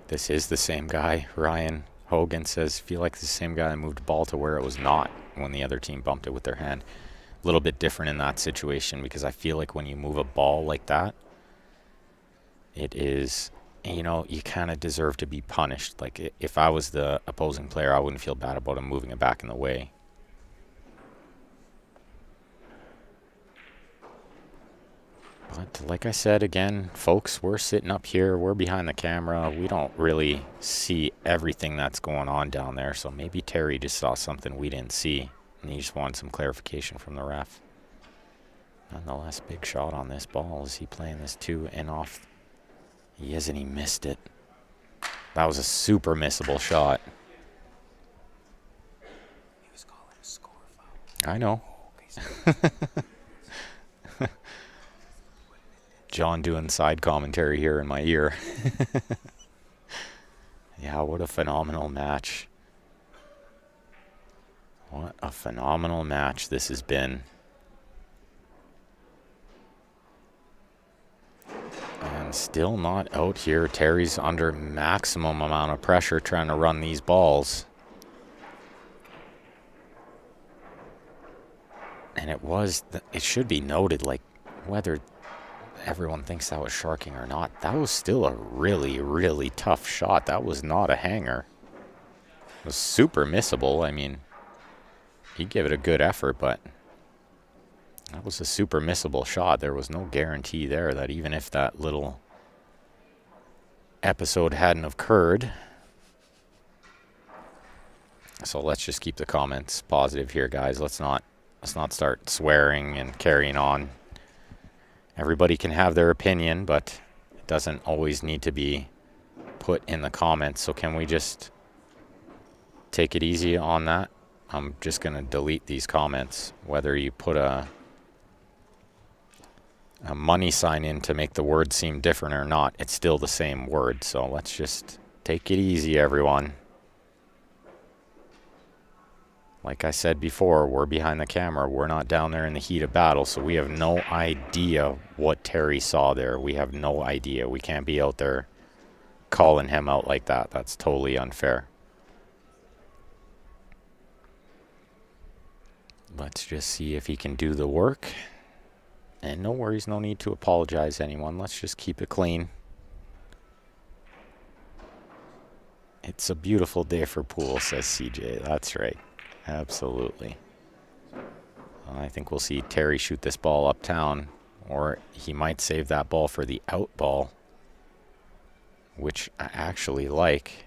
S1: This is the same guy. Ryan Hogan says, feel like the same guy that moved the ball to where it was not when the other team bumped it with their hand. A little bit different in that situation because I feel like when you move a ball like that, it is, you know, you kind of deserve to be punished. Like if I was the opposing player, I wouldn't feel bad about him moving it back in the way. But like I said, again, folks, we're sitting up here. We're behind the camera. We don't really see everything that's going on down there. So maybe Terry just saw something we didn't see, and he just wanted some clarification from the ref. Nonetheless, big shot on this ball. Is he playing this to and off? He is, and he missed it. That was a super missable shot.
S2: He was calling a score foul.
S1: I know. John doing side commentary here in my ear. Yeah, what a phenomenal match. What a phenomenal match this has been. And still not out here. Terry's under maximum amount of pressure trying to run these balls. And it should be noted, like, whether everyone thinks that was sharking or not, that was still a really, really tough shot. That was not a hanger. It was super missable. I mean, he'd give it a good effort, but that was a super missable shot. There was no guarantee there that even if that little episode hadn't occurred. So let's just keep the comments positive here, guys. Let's not start swearing and carrying on. Everybody can have their opinion, but it doesn't always need to be put in the comments. So can we just take it easy on that? I'm just going to delete these comments. Whether you put a money sign in to make the word seem different or not, it's still the same word. So let's just take it easy, everyone. Like I said before, we're behind the camera. We're not down there in the heat of battle, so we have no idea what Terry saw there. We have no idea. We can't be out there calling him out like that. That's totally unfair. Let's just see if he can do the work. And no worries, no need to apologize to anyone. Let's just keep it clean. It's a beautiful day for pool, says CJ. That's right. Absolutely. I think we'll see Terry shoot this ball uptown, or he might save that ball for the out ball, which I actually like,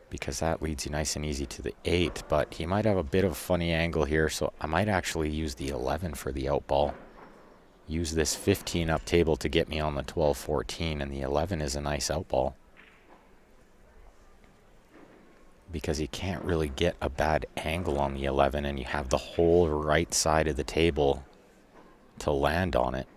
S1: because that leads you nice and easy to the 8, but he might have a bit of a funny angle here, so I might actually use the 11 for the out ball. use this 15 up table to get me on the 12-14, and the 11 is a nice outball. Because you can't really get a bad angle on the 11, and you have the whole right side of the table to land on it.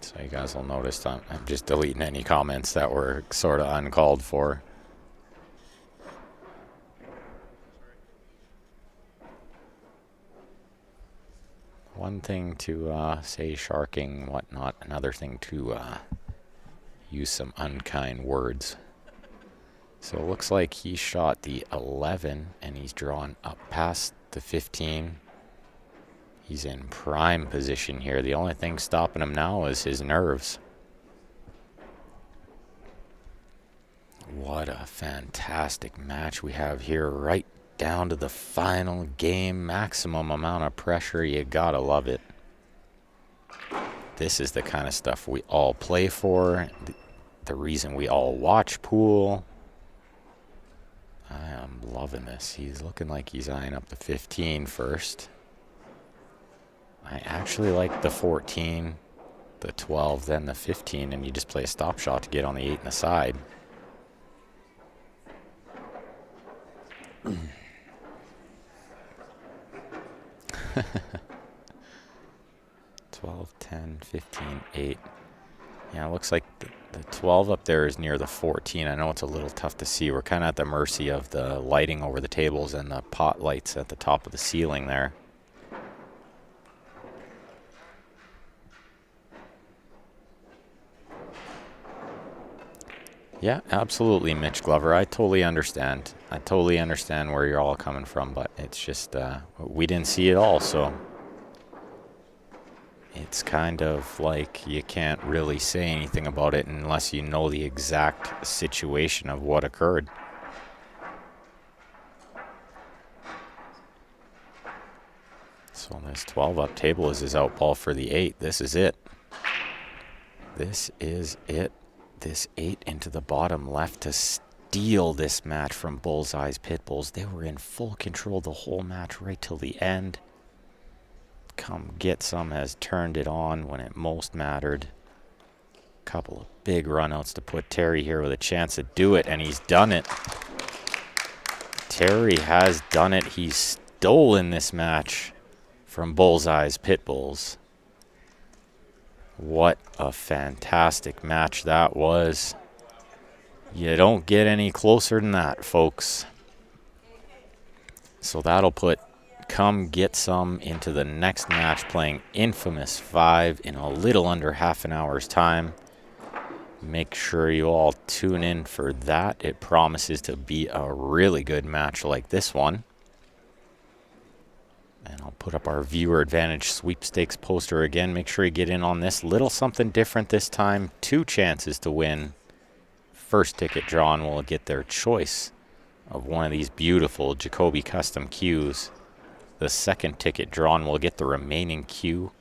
S1: So you guys will notice I'm just deleting any comments that were sort of uncalled for. One thing to say sharking, whatnot. Another thing to use some unkind words. So it looks like he shot the 11 and he's drawn up past the 15. He's in prime position here. The only thing stopping him now is his nerves. What a fantastic match we have here, right down to the final game. Maximum amount of pressure. You gotta love it. This is the kind of stuff we all play for. The reason we all watch pool. I am loving this. He's looking like he's eyeing up the 15 first. I actually like the 14, the 12, then the 15, and you just play a stop shot to get on the 8 and the side. 12, 10, 15, 8. Yeah, it looks like the 12 up there is near the 14. I know it's a little tough to see. We're kind of at the mercy of the lighting over the tables and the pot lights at the top of the ceiling there. Yeah, absolutely, Mitch Glover. I totally understand. I totally understand where you're all coming from, but it's just we didn't see it all, so it's kind of like you can't really say anything about it unless you know the exact situation of what occurred. So this 12 up table is his out ball for the 8. This is it. This is it. This 8 into the bottom left to steal this match from Bullseye's Pitbulls. They were in full control the whole match right till the end. Come Get Some has turned it on when it most mattered. Couple of big runouts to put Terry here with a chance to do it, and he's done it. Terry has done it. He's stolen this match from Bullseye's Pitbulls. What a fantastic match that was. You don't get any closer than that, folks. So that'll put Come Get Some into the next match, playing Infamous 5 in a little under half an hour's time. Make sure you all tune in for that. It promises to be a really good match like this one. And I'll put up our viewer advantage sweepstakes poster again. Make sure you get in on this. Little something different this time. 2 chances to win. First ticket drawn will get their choice of one of these beautiful Jacoby custom cues. The second ticket drawn will get the remaining cue.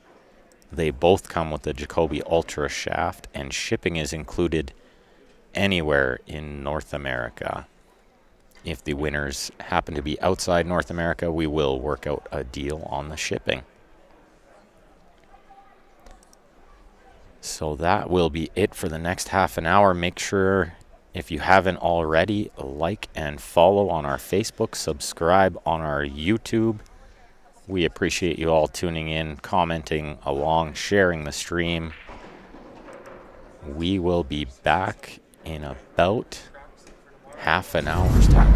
S1: They both come with the Jacoby Ultra shaft, and shipping is included anywhere in North America. If the winners happen to be outside North America, we will work out a deal on the shipping. So that will be it for the next half an hour. Make sure, if you haven't already, like and follow on our Facebook, subscribe on our YouTube. We appreciate you all tuning in, commenting along, sharing the stream. We will be back in about half an hour's time.